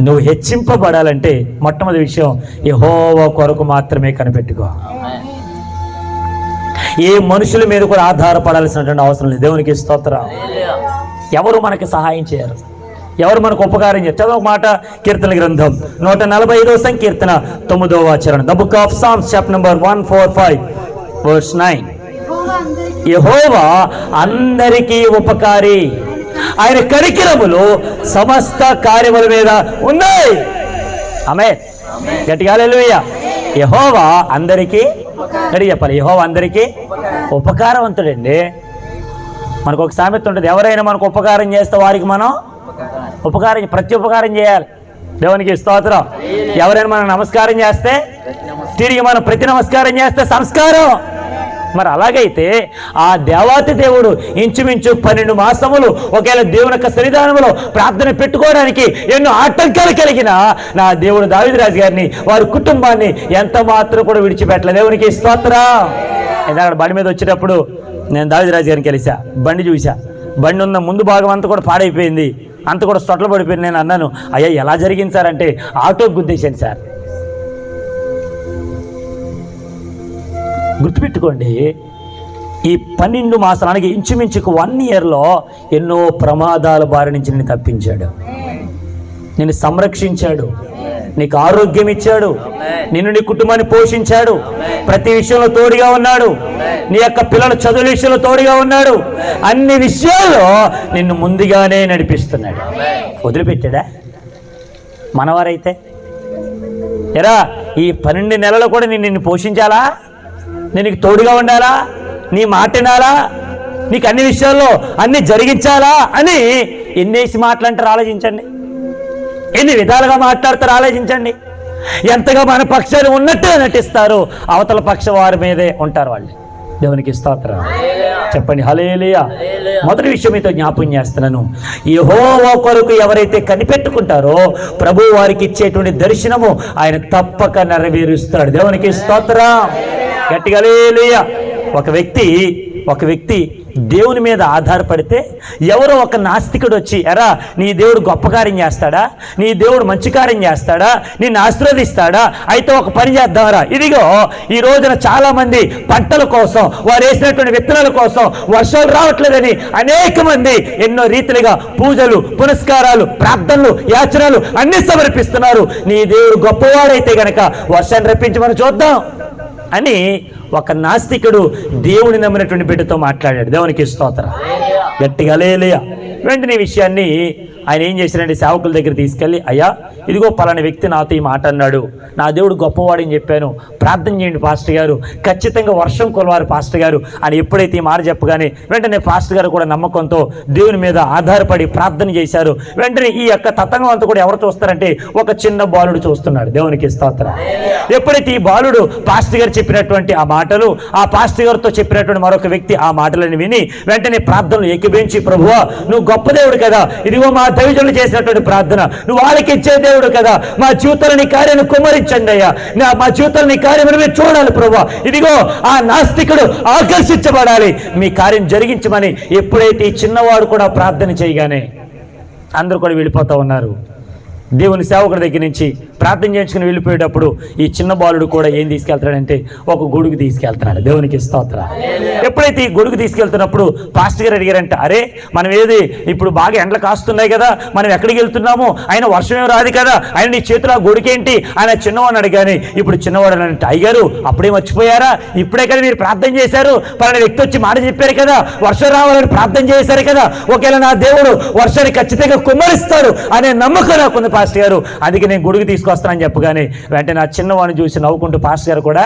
నువ్వు హెచ్చింపబడాలంటే మొట్టమొదటి విషయం యెహోవా కొరకు మాత్రమే కనిపెట్టుకో. ఏ మనుషుల మీద కూడా ఆధారపడాల్సినటువంటి అవసరం లేదు. దేవునికి స్తోత్రం. ఎవరు మనకి సహాయం చేయరు, ఎవరు మనకు ఉపకారం చేయరు. చదవ మాట, కీర్తన గ్రంథం 145వ సంకీర్తన 9వ వచనం. The book of Psalms chapter number 145 verse 9. యెహోవా అందరికీ ఉపకారి, ఆయన కనికరములు సమస్త కార్యముల మీద ఉన్నాయి. ఆమేన్. గట్టిగా హల్లెలూయా. యెహోవా అందరికీ, గట్టిగా చెప్పాలి, యెహోవా అందరికీ ఉపకారవంతుడండి. మనకు ఒక సామెత ఉంటుంది, ఎవరైనా మనకు ఉపకారం చేస్తే వారికి మనం ప్రతి ఉపకారం చేయాలి. దేవునికి స్తోత్రం. ఎవరైనా మనం నమస్కారం చేస్తే తిరిగి మనం ప్రతి నమస్కారం చేస్తే సంస్కారం. మరి అలాగైతే ఆ దేవాతి దేవుడు ఇంచుమించు 12 మాసములు ఒకవేళ దేవుని యొక్క సన్నిధానంలో ప్రార్థన పెట్టుకోవడానికి ఎన్నో ఆటంకాలు కలిగిన నా దేవుడు దావీదు రాజు గారిని, వారి కుటుంబాన్ని ఎంత మాత్రం కూడా విడిచిపెట్టలేదు. దేవునికి స్తోత్రం. ఇందాక బండి మీద వచ్చేటప్పుడు నేను దావీదు రాజు గారిని కలిసా, బండి చూసా, బండి ఉన్న ముందు భాగం అంతా కూడా పాడైపోయింది, అంత కూడా స్టొట్లు పడిపోయింది. నేను అన్నాను, అయ్యా ఎలా జరిగింది సార్ అంటే, ఆటో గుద్దేశాను సార్. గుర్తుపెట్టుకోండి, ఈ 12 మాసాలకి ఇంచుమించు 1 ఇయర్లో ఎన్నో ప్రమాదాల బారి నుంచి నిన్ను తప్పించాడు, నిన్ను సంరక్షించాడు, నీకు ఆరోగ్యం ఇచ్చాడు, నిన్ను నీ కుటుంబాన్ని పోషించాడు, ప్రతి విషయంలో తోడుగా ఉన్నాడు, నీ యొక్క పిల్లల చదువుల విషయంలో తోడుగా ఉన్నాడు, అన్ని విషయాల్లో నిన్ను ముందుగానే నడిపిస్తున్నాడు. వదిలిపెట్టాడా? మనవారైతే ఎరా ఈ 12 నెలలు కూడా నిన్ను పోషించాలా, నేను నీకు తోడుగా ఉండాలా, నీ మాట వినాలా, నీకు అన్ని విషయాల్లో అన్ని జరిగించాలా అని ఎన్నేసి మాటలంటారు ఆలోచించండి, ఎన్ని విధాలుగా మాట్లాడతారు ఆలోచించండి. ఎంతగా మన పక్షాన్ని ఉన్నట్టుగా నటిస్తారు, అవతల పక్ష వారి మీదే ఉంటారు వాళ్ళు. దేవునికి స్తోత్రం. చెప్పండి హల్లెలూయా. మొదటి విషయం మీతో జ్ఞాపకం చేస్తున్నాను, యెహోవా కొరకు ఎవరైతే కనిపెట్టుకుంటారో ప్రభు వారికి ఇచ్చేటువంటి దర్శనము ఆయన తప్పక నెరవేరుస్తాడు. దేవునికి స్తోత్రం. గట్టిగా హల్లెలూయా. ఒక వ్యక్తి దేవుని మీద ఆధారపడితే ఎవరో ఒక నాస్తికుడు వచ్చి, ఎరా నీ దేవుడు గొప్ప కార్యం చేస్తాడా, నీ దేవుడు మంచి కార్యం చేస్తాడా, నిన్ను ఆశీర్వదిస్తాడా, అయితే ఒక పని చేద్దామరా, ఇదిగో ఈ రోజున చాలా మంది పంటల కోసం, వారు వేసినటువంటి విత్తనాల కోసం వర్షాలు రావట్లేదని అనేక మంది ఎన్నో రీతిలుగా పూజలు, పునస్కారాలు, ప్రార్థనలు, యాచనలు అన్ని సమర్పిస్తున్నారు. నీ దేవుడు గొప్పవాడైతే గనక వర్షాన్ని రప్పించమని చూద్దాం అని ఒక నాస్తికుడు దేవుని నమ్మినటువంటి బిడ్డతో మాట్లాడాడు. దేవునికి స్తోత్రం. గట్టిగా హల్లెలూయా. వెంటనే ఈ విషయాన్ని ఆయన ఏం చేశారంటే సేవకుల దగ్గర తీసుకెళ్ళి, అయ్యా ఇదిగో పలానా వ్యక్తి నాతో ఈ మాట అన్నాడు, నా దేవుడు గొప్పవాడని చెప్పాను, ప్రార్థన చేయండి పాస్టర్ గారు, ఖచ్చితంగా వర్షం కొలవారు పాస్టర్ గారు అని ఎప్పుడైతే ఈ మాట చెప్పగానే వెంటనే పాస్టర్ గారు కూడా నమ్మకంతో దేవుని మీద ఆధారపడి ప్రార్థన చేశారు. వెంటనే ఈ యొక్క తతంగం అంతా కూడా ఎవరు చూస్తారంటే ఒక చిన్న బాలుడు చూస్తున్నాడు. దేవునికి స్తోత్రం. ఎప్పుడైతే ఈ బాలుడు పాస్టర్ గారు చెప్పినటువంటి ఆ మాటలు, ఆ పాస్టర్ గారితో చెప్పినటువంటి మరొక వ్యక్తి ఆ మాటలను విని వెంటనే ప్రార్థనలు ఏకీభవించి, ప్రభువా నువ్వు గొప్ప దేవుడు కదా, ఇదిగో మా దైవజనులు చేసినటువంటి ప్రార్థన, నువ్వు వాళ్ళకి ఇచ్చే దేవుడు కదా, మా జీవితంలో నీ కార్యాన్ని కుమ్మరించండి అయ్యా, మా జీవితంలో నీ కార్యం మీరు చూడాలి ప్రభువా, ఇదిగో ఆ నాస్తికుడు ఆకర్షించబడాలి, మీ కార్యం జరిగించమని ఎప్పుడైతే ఈ చిన్నవాడు కూడా ప్రార్థన చేయగానే అందరూ కూడా వెళ్ళిపోతూ ఉన్నారు. దేవుని సేవకుడి దగ్గర నుంచి ప్రార్థన చేయించుకుని వెళ్ళిపోయేటప్పుడు ఈ చిన్న బాలుడు కూడా ఏం తీసుకెళ్తాడంటే ఒక గొడుగు తీసుకెళ్తున్నాడు. దేవునికి స్తోత్రం. ఎప్పుడైతే ఈ గొడుగు తీసుకెళ్తున్నప్పుడు పాస్టర్ గారు అడిగారంటే, అరే మనం ఏది ఇప్పుడు బాగా ఎండలు కాస్తున్నాయి కదా, మనం ఎక్కడికి వెళ్తున్నాము, ఆయన వర్షం ఏం రాదు కదా, ఆయన నీ చేతిలో ఆ గొడుగేంటి ఆయన చిన్నవాడిని అడిగాని. ఇప్పుడు చిన్నవాడు అంటే, అయ్యారు అప్పుడే మర్చిపోయారా, ఇప్పుడే కదా మీరు ప్రార్థన చేశారు, పలానా వ్యక్తి వచ్చి మాట చెప్పారు కదా, వర్షం రావాలని ప్రార్థన చేశారు కదా, ఒకవేళ నా దేవుడు వర్షాన్ని ఖచ్చితంగా కుమ్మరిస్తాడు అనే నమ్మకం నాకుంది పాస్టర్ గారు, అందుకే నేను గొడుగు తీసుకొస్తానని చెప్పగానే వెంటనే ఆ చిన్నవాడిని చూసి నవ్వుకుంటూ పాస్టర్ గారు కూడా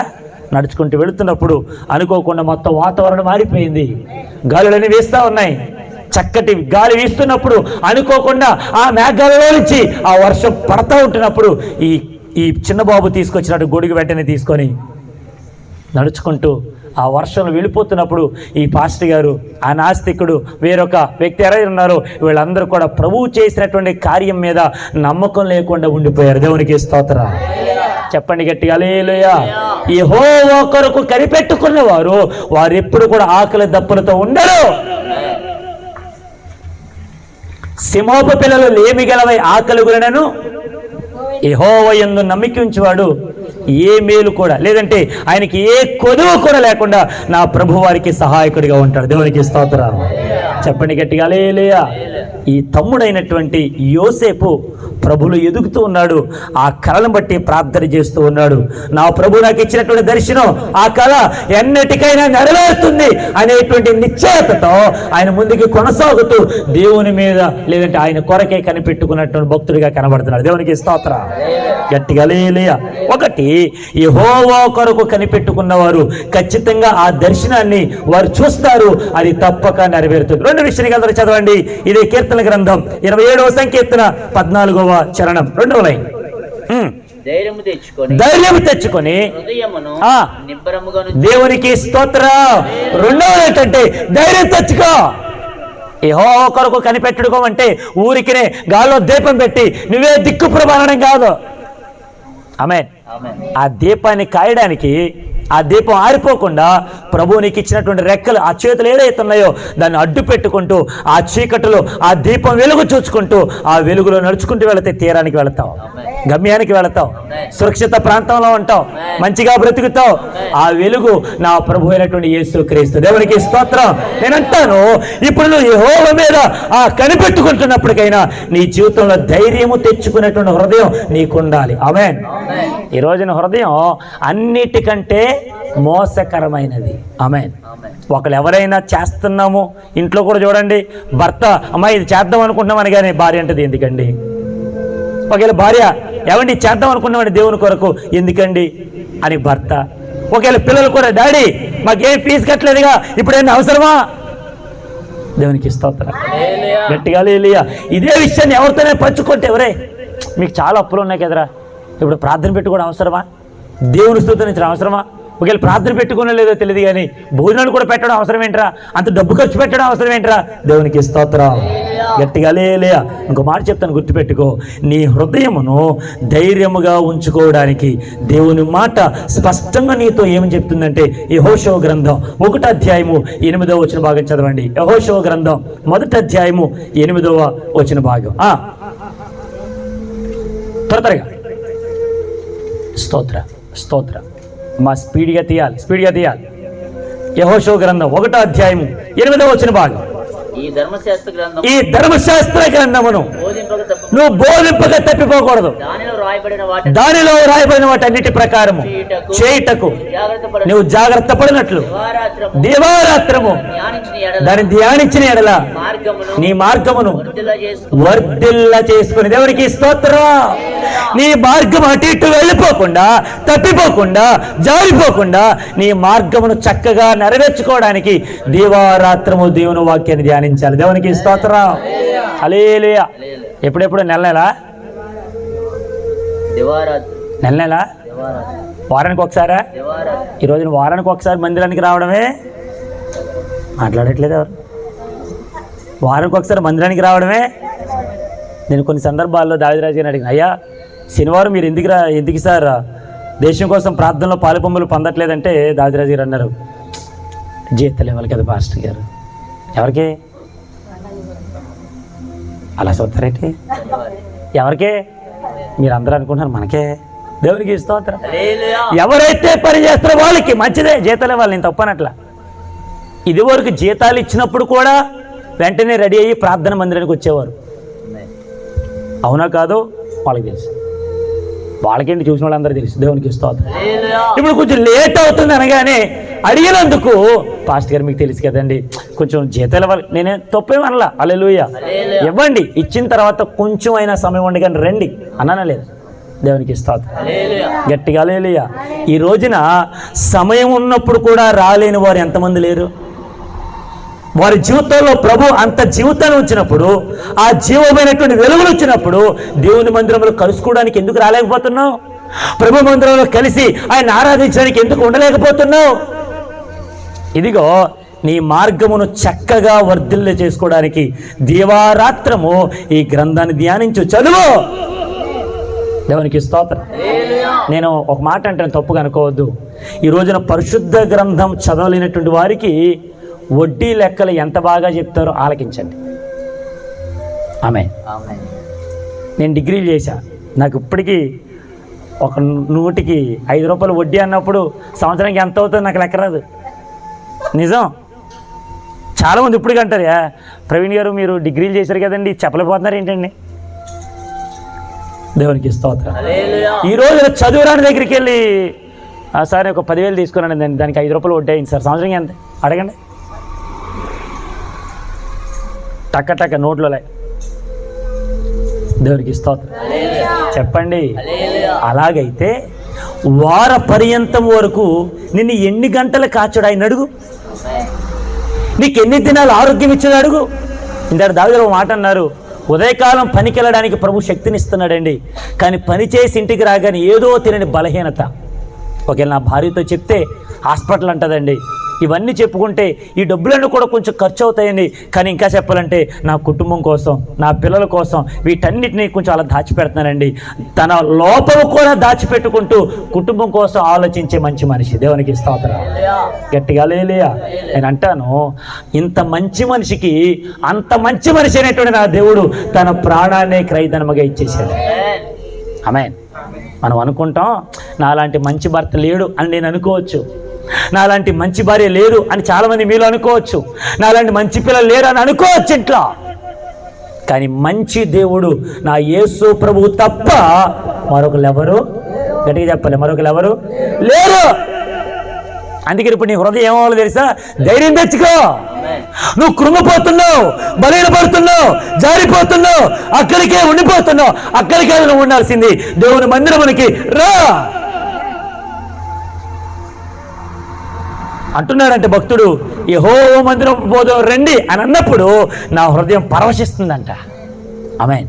నడుచుకుంటూ వెళుతున్నప్పుడు అనుకోకుండా మొత్తం వాతావరణం మారిపోయింది. గాలులన్నీ వీస్తూ ఉన్నాయి. చక్కటి గాలి వీస్తున్నప్పుడు అనుకోకుండా ఆ మేఘాలలో నుంచి ఆ వర్షం పడతా ఉంటున్నప్పుడు ఈ చిన్న బాబు తీసుకొచ్చినట్టు గొడుగు వెంటనే తీసుకొని నడుచుకుంటూ ఆ వర్షంలో వెళ్ళిపోతున్నప్పుడు ఈ పాస్టర్ గారు, ఆ నాస్తికుడు, వేరొక వ్యక్తి ఎవరైనా ఉన్నారో వీళ్ళందరూ కూడా ప్రభువు చేసినటువంటి కార్యం మీద నమ్మకం లేకుండా ఉండిపోయారు. దేవునికి స్తోత్రం. చెప్పండి గట్టిగా హల్లెలూయా. యెహోవా కొరకు కనిపెట్టుకున్నవారు వారు ఎప్పుడు కూడా ఆకలి దప్పులతో ఉండరు. సింహపు పిల్లలు లేమి గలవై ఆకలి గురినను యెహోవా యందు నమ్మిక ఉంచువాడు ఏ మేలు కూడా, లేదంటే ఆయనకి ఏ కొదువు కూడా లేకుండా నా ప్రభు వారికి సహాయకుడిగా ఉంటాడు. దేవునికి స్తోత్రం. చెప్పండి గట్టిగా హల్లెలూయా. ఈ తమ్ముడైనటువంటి యోసేపు ప్రభులు ఎదుగుతూ ఉన్నాడు. ఆ కళను బట్టి ప్రార్థన చేస్తూ ఉన్నాడు. నా ప్రభు నాకు ఇచ్చినటువంటి దర్శనం, ఆ కళ ఎన్నటికైనా నెరవేరుతుంది అనేటువంటి నిశ్చయతతో ఆయన ముందుకు కొనసాగుతూ దేవుని మీద, లేదంటే ఆయన కొరకే కనిపెట్టుకున్నటువంటి భక్తుడిగా కనబడుతున్నాడు. దేవునికి స్తోత్రం. గట్టిగా హల్లెలూయా. ఒకటి, యెహోవా కొరకు కనిపెట్టుకున్నవారు ఖచ్చితంగా ఆ దర్శనాన్ని వారు చూస్తారు, అది తప్పక నెరవేరుతుంది. రెండు విషయాలు అందరూ చదవండి. ఇదే కీర్తన గ్రంథం 27వ సంకీర్తన 14వ చరణం 2వ లైన్. ధైర్యము తెచ్చుకొని దేవునికి స్తోత్రం. రెండవది ఏంటంటే ధైర్యం తెచ్చుకో. యెహోవా కొరకు కనిపెట్టుకోమంటే ఊరికినే గాల్లో దీపం పెట్టి నువ్వే దిక్కు ప్రమాణం కాదు. ఆమేన్. ఆ దీపాన్ని కాయడానికి, ఆ దీపం ఆరిపోకుండా ప్రభువు నీకు ఇచ్చినటువంటి రెక్కలు, ఆ చేతులు ఏదైతే ఉన్నాయో దాన్ని అడ్డు పెట్టుకుంటూ ఆ చీకటిలో ఆ దీపం వెలుగు చూసుకుంటూ ఆ వెలుగులో నడుచుకుంటూ వెళితే తీరానికి వెళతావు, గమ్యానికి వెళతావు, సురక్షిత ప్రాంతంలో ఉంటావు, మంచిగా బ్రతుకుతావు. ఆ వెలుగు నా ప్రభు అయినటువంటి యేసుక్రీస్తు. దేవునికి స్తోత్రం. నేనంటాను, ఇప్పుడు నువ్వు యెహోవా మీద ఆ కనిపెట్టుకుంటున్నప్పటికైనా నీ జీవితంలో ధైర్యము తెచ్చుకునేటువంటి హృదయం నీకుండాలి. ఆమేన్. ఈ రోజున హృదయం అన్నిటికంటే మోసకరమైనది. ఆమేన్. ఒకళ్ళు ఎవరైనా చేస్తున్నాము, ఇంట్లో కూడా చూడండి, భర్త అమ్మాయి ఇది చేద్దాం అనుకుంటున్నాం అనగానే భార్య అంటది ఎందుకండి. ఒకవేళ భార్య ఏమండి చేద్దాం అనుకున్నామండి దేవుని కొరకు ఎందుకండి అని భర్త. ఒకవేళ పిల్లలు కూడా డాడీ మాకేం ఫీజు కట్టలేదుగా ఇప్పుడు ఏంటి అవసరమా. దేవునికి స్తోత్రం. గట్టిగా హల్లెలూయా. ఇదే విషయాన్ని ఎవరితోనే పంచుకుంటే, ఎవరే మీకు చాలా అప్పులు ఉన్నాయి కదరా, ఇప్పుడు ప్రార్థన పెట్టుకోవడం అవసరమా, దేవుని స్తుతించడం అవసరమా, ఒకవేళ ప్రార్థన పెట్టుకునే లేదో తెలియదు కానీ భోజనాలు కూడా పెట్టడం అవసరం ఏంట్రా, అంత డబ్బు ఖర్చు పెట్టడం అవసరం ఏంట్రా. దేవునికి స్తోత్రం. గట్టిగా హల్లెలూయా. ఇంకో మాట చెప్తాను, గుర్తుపెట్టుకో. నీ హృదయమును ధైర్యముగా ఉంచుకోవడానికి దేవుని మాట స్పష్టంగా నీతో ఏమని చెప్తుందంటే, యెహోషువ గ్రంథం 1వ అధ్యాయము 8వ వచన భాగం చదవండి. యెహోషువ గ్రంథం 1వ అధ్యాయము 8వ వచన భాగం. త్వరగా స్తోత్ర మా స్పీడ్గా తీయాలి. యెహోషువ గ్రంథం 1వ అధ్యాయము 8వ వచన భాగం. ఈ ధర్మశాస్త్ర గ్రంథమును నువ్వు బోధింపక తప్పిపోకూడదు. దానిలో రాయబడిన వాటి అన్నిటి ప్రకారము చేయుటకు నువ్వు జాగ్రత్త పడినట్లు దివారాత్రము దాన్ని ధ్యానించిన ఎడల నీ మార్గమును వర్ధిల్ల చేసుకుని. దేవునికి స్తోత్రం. నీ మార్గం అటు ఇటు వెళ్ళిపోకుండా, తప్పిపోకుండా, జారిపోకుండా నీ మార్గమును చక్కగా నెరవేర్చుకోవడానికి దివారాత్రము దేవుని వాక్యాన్ని ధ్యానించాలి. దేవునికి స్తోత్రం. హల్లెలూయా. ఎప్పుడెప్పుడు నెల వారానికి ఒకసారా? ఈ రోజున వారానికి ఒకసారి మందిరానికి రావడమే. మాట్లాడట్లేదు ఎవరు? వారానికి ఒకసారి మందిరానికి రావడమే. నేను కొన్ని సందర్భాల్లో దావిదరాజు గారిని అడిగిన, అయ్యా శనివారం మీరు ఎందుకు సార్ దేశం కోసం ప్రార్థనలో పాలుపొమ్మలు పొందట్లేదంటే దావిదరాజు గారు అన్నారు, జీతాలు ఇవ్వాలి కదా పాస్టర్ గారు. ఎవరికి అలా చూస్తారేంటి? ఎవరికే? మీరు అందరూ అనుకుంటున్నారు మనకే. దేవునికి స్తోత్రం. ఎవరైతే పని చేస్తారో వాళ్ళకి మంచిదే, జీతాలు ఇవ్వాలి, నేను తప్పనట్లా. ఇదివరకు జీతాలు ఇచ్చినప్పుడు కూడా వెంటనే రెడీ అయ్యి ప్రార్థన మందిరానికి వచ్చేవారు. అవునా కాదు వాళ్ళకి తెలుసు, వాళ్ళకేంటి చూసిన వాళ్ళందరూ తెలుసు. దేవునికి స్తోత్రం. ఇప్పుడు కొంచెం లేట్ అవుతుంది అనగానే అడిగినందుకు, పాస్టర్ గారు మీకు తెలుసు కదండి కొంచెం జీతాలు ఇవ్వాలి. నేనే తప్పేమనలా. హల్లెలూయా. ఇవ్వండి. ఇచ్చిన తర్వాత కొంచెం అయినా సమయం ఉండి కానీ రండి అన్నానా లేదు? దేవునికి స్తోత్రం. గట్టిగా హల్లెలూయా. ఈ రోజున సమయం ఉన్నప్పుడు కూడా రాలేని వారు ఎంతమంది లేరు? వారి జీవితంలో ప్రభు అంత జీవితాన్ని ఉంచినప్పుడు, ఆ జీవమైనటువంటి వెలుగులు వచ్చినప్పుడు దేవుని మందిరంలో కలుసుకోవడానికి ఎందుకు రాలేకపోతున్నావు? ప్రభు మందిరంలో కలిసి ఆయన ఆరాధించడానికి ఎందుకు ఉండలేకపోతున్నావు? ఇదిగో నీ మార్గమును చక్కగా వర్ధిల్ల చేసుకోవడానికి దీవారాత్రము ఈ గ్రంథాన్ని ధ్యానించు, చదువు. దేవునికి స్తోత్రం. నేను ఒక మాట అంటాను, తప్పుగా అనుకోవద్దు. ఈ రోజున పరిశుద్ధ గ్రంథం చదవలేనటువంటి వారికి వడ్డీ లెక్కలు ఎంత బాగా చెప్తారో ఆలకించండి. ఆమె నేను డిగ్రీలు చేశా, నాకు ఇప్పటికీ ఒక 100కి 5 రూపాయలు వడ్డీ అన్నప్పుడు సంవత్సరానికి ఎంత అవుతుందో నాకు లెక్క రాదు. నిజం. చాలామంది ఇప్పటికీ అంటారు, ప్రవీణ్ గారు మీరు డిగ్రీలు చేశారు కదండి, చెప్పలేకపోతున్నారు ఏంటండి? దేవునికి స్తోత్రం. ఈ రోజు చదువురాని దగ్గరికి వెళ్ళి సార్ ఒక 10,000 తీసుకున్నాను, దానికి 5 రూపాయలు వడ్డీ అయింది సార్, సంవత్సరానికి ఎంత అడగండి. టక్క టక్క నోట్లోలే. దేవునికి స్తోత్రం. చెప్పండి. అలాగైతే వార పర్యంతం వరకు నిన్ను ఎన్ని గంటలు కాచాడు ఆయన అడుగు. నీకు ఎన్ని దినాలు ఆరోగ్యం ఇచ్చాడు అడుగు. ఇందాక దావిలో మాట అన్నారు, ఉదయకాలం పనికి వెళ్ళడానికి ప్రభు శక్తిని ఇస్తున్నాడండి, కానీ పని చేసి ఇంటికి రాగానే ఏదో తినని బలహీనత. ఒకవేళ నా భార్యతో చెప్తే హాస్పిటల్ అంటదండి. ఇవన్నీ చెప్పుకుంటే ఈ డబ్బులన్నీ కూడా కొంచెం ఖర్చు అవుతాయండి, కానీ ఇంకా చెప్పాలంటే నా కుటుంబం కోసం, నా పిల్లల కోసం వీటన్నిటిని కొంచెం అలా దాచిపెడుతున్నానండి. తన లోపల కూడా దాచిపెట్టుకుంటూ కుటుంబం కోసం ఆలోచించే మంచి మనిషి. దేవునికి స్తోత్రం. గట్టిగా హల్లెలూయా. నేను అంటాను, ఇంత మంచి మనిషికి అంత మంచి మనిషి అయినటువంటి నా దేవుడు తన ప్రాణాన్నే క్రయధనముగా ఇచ్చేసాడు. ఆమేన్. మనం అనుకుంటాం నాలాంటి మంచి భర్త లేడు అని నేను అనుకోవచ్చు, నాలాంటి మంచి భార్య లేదు అని చాలామంది మీలో అనుకోవచ్చు, నాలాంటి మంచి పిల్లలు లేరు అని అనుకోవచ్చు ఇంట్లో. కానీ మంచి దేవుడు నా యేసు ప్రభువు తప్ప మరొకరు ఎవరు, గట్టిగా చెప్పాలి, మరొకరు ఎవరు లేరు. అందుకే ఇప్పుడు నీ హృదయం ఏమవ్వాలి తెలుసా? ధైర్యం తెచ్చుకో. నువ్వు కృంగిపోతున్నావు, బలహీనపడుతున్నావు, జారిపోతున్నావు, అక్కడికే ఉండిపోతున్నావు. అక్కడికే నువ్వు ఉండాల్సింది దేవుని మందిరమునికి రా అంటున్నాడంటే భక్తుడు. యెహోవా మందిరం పోదాం రండి అని అన్నప్పుడు నా హృదయం పరవశిస్తుందంట. ఆమేన్.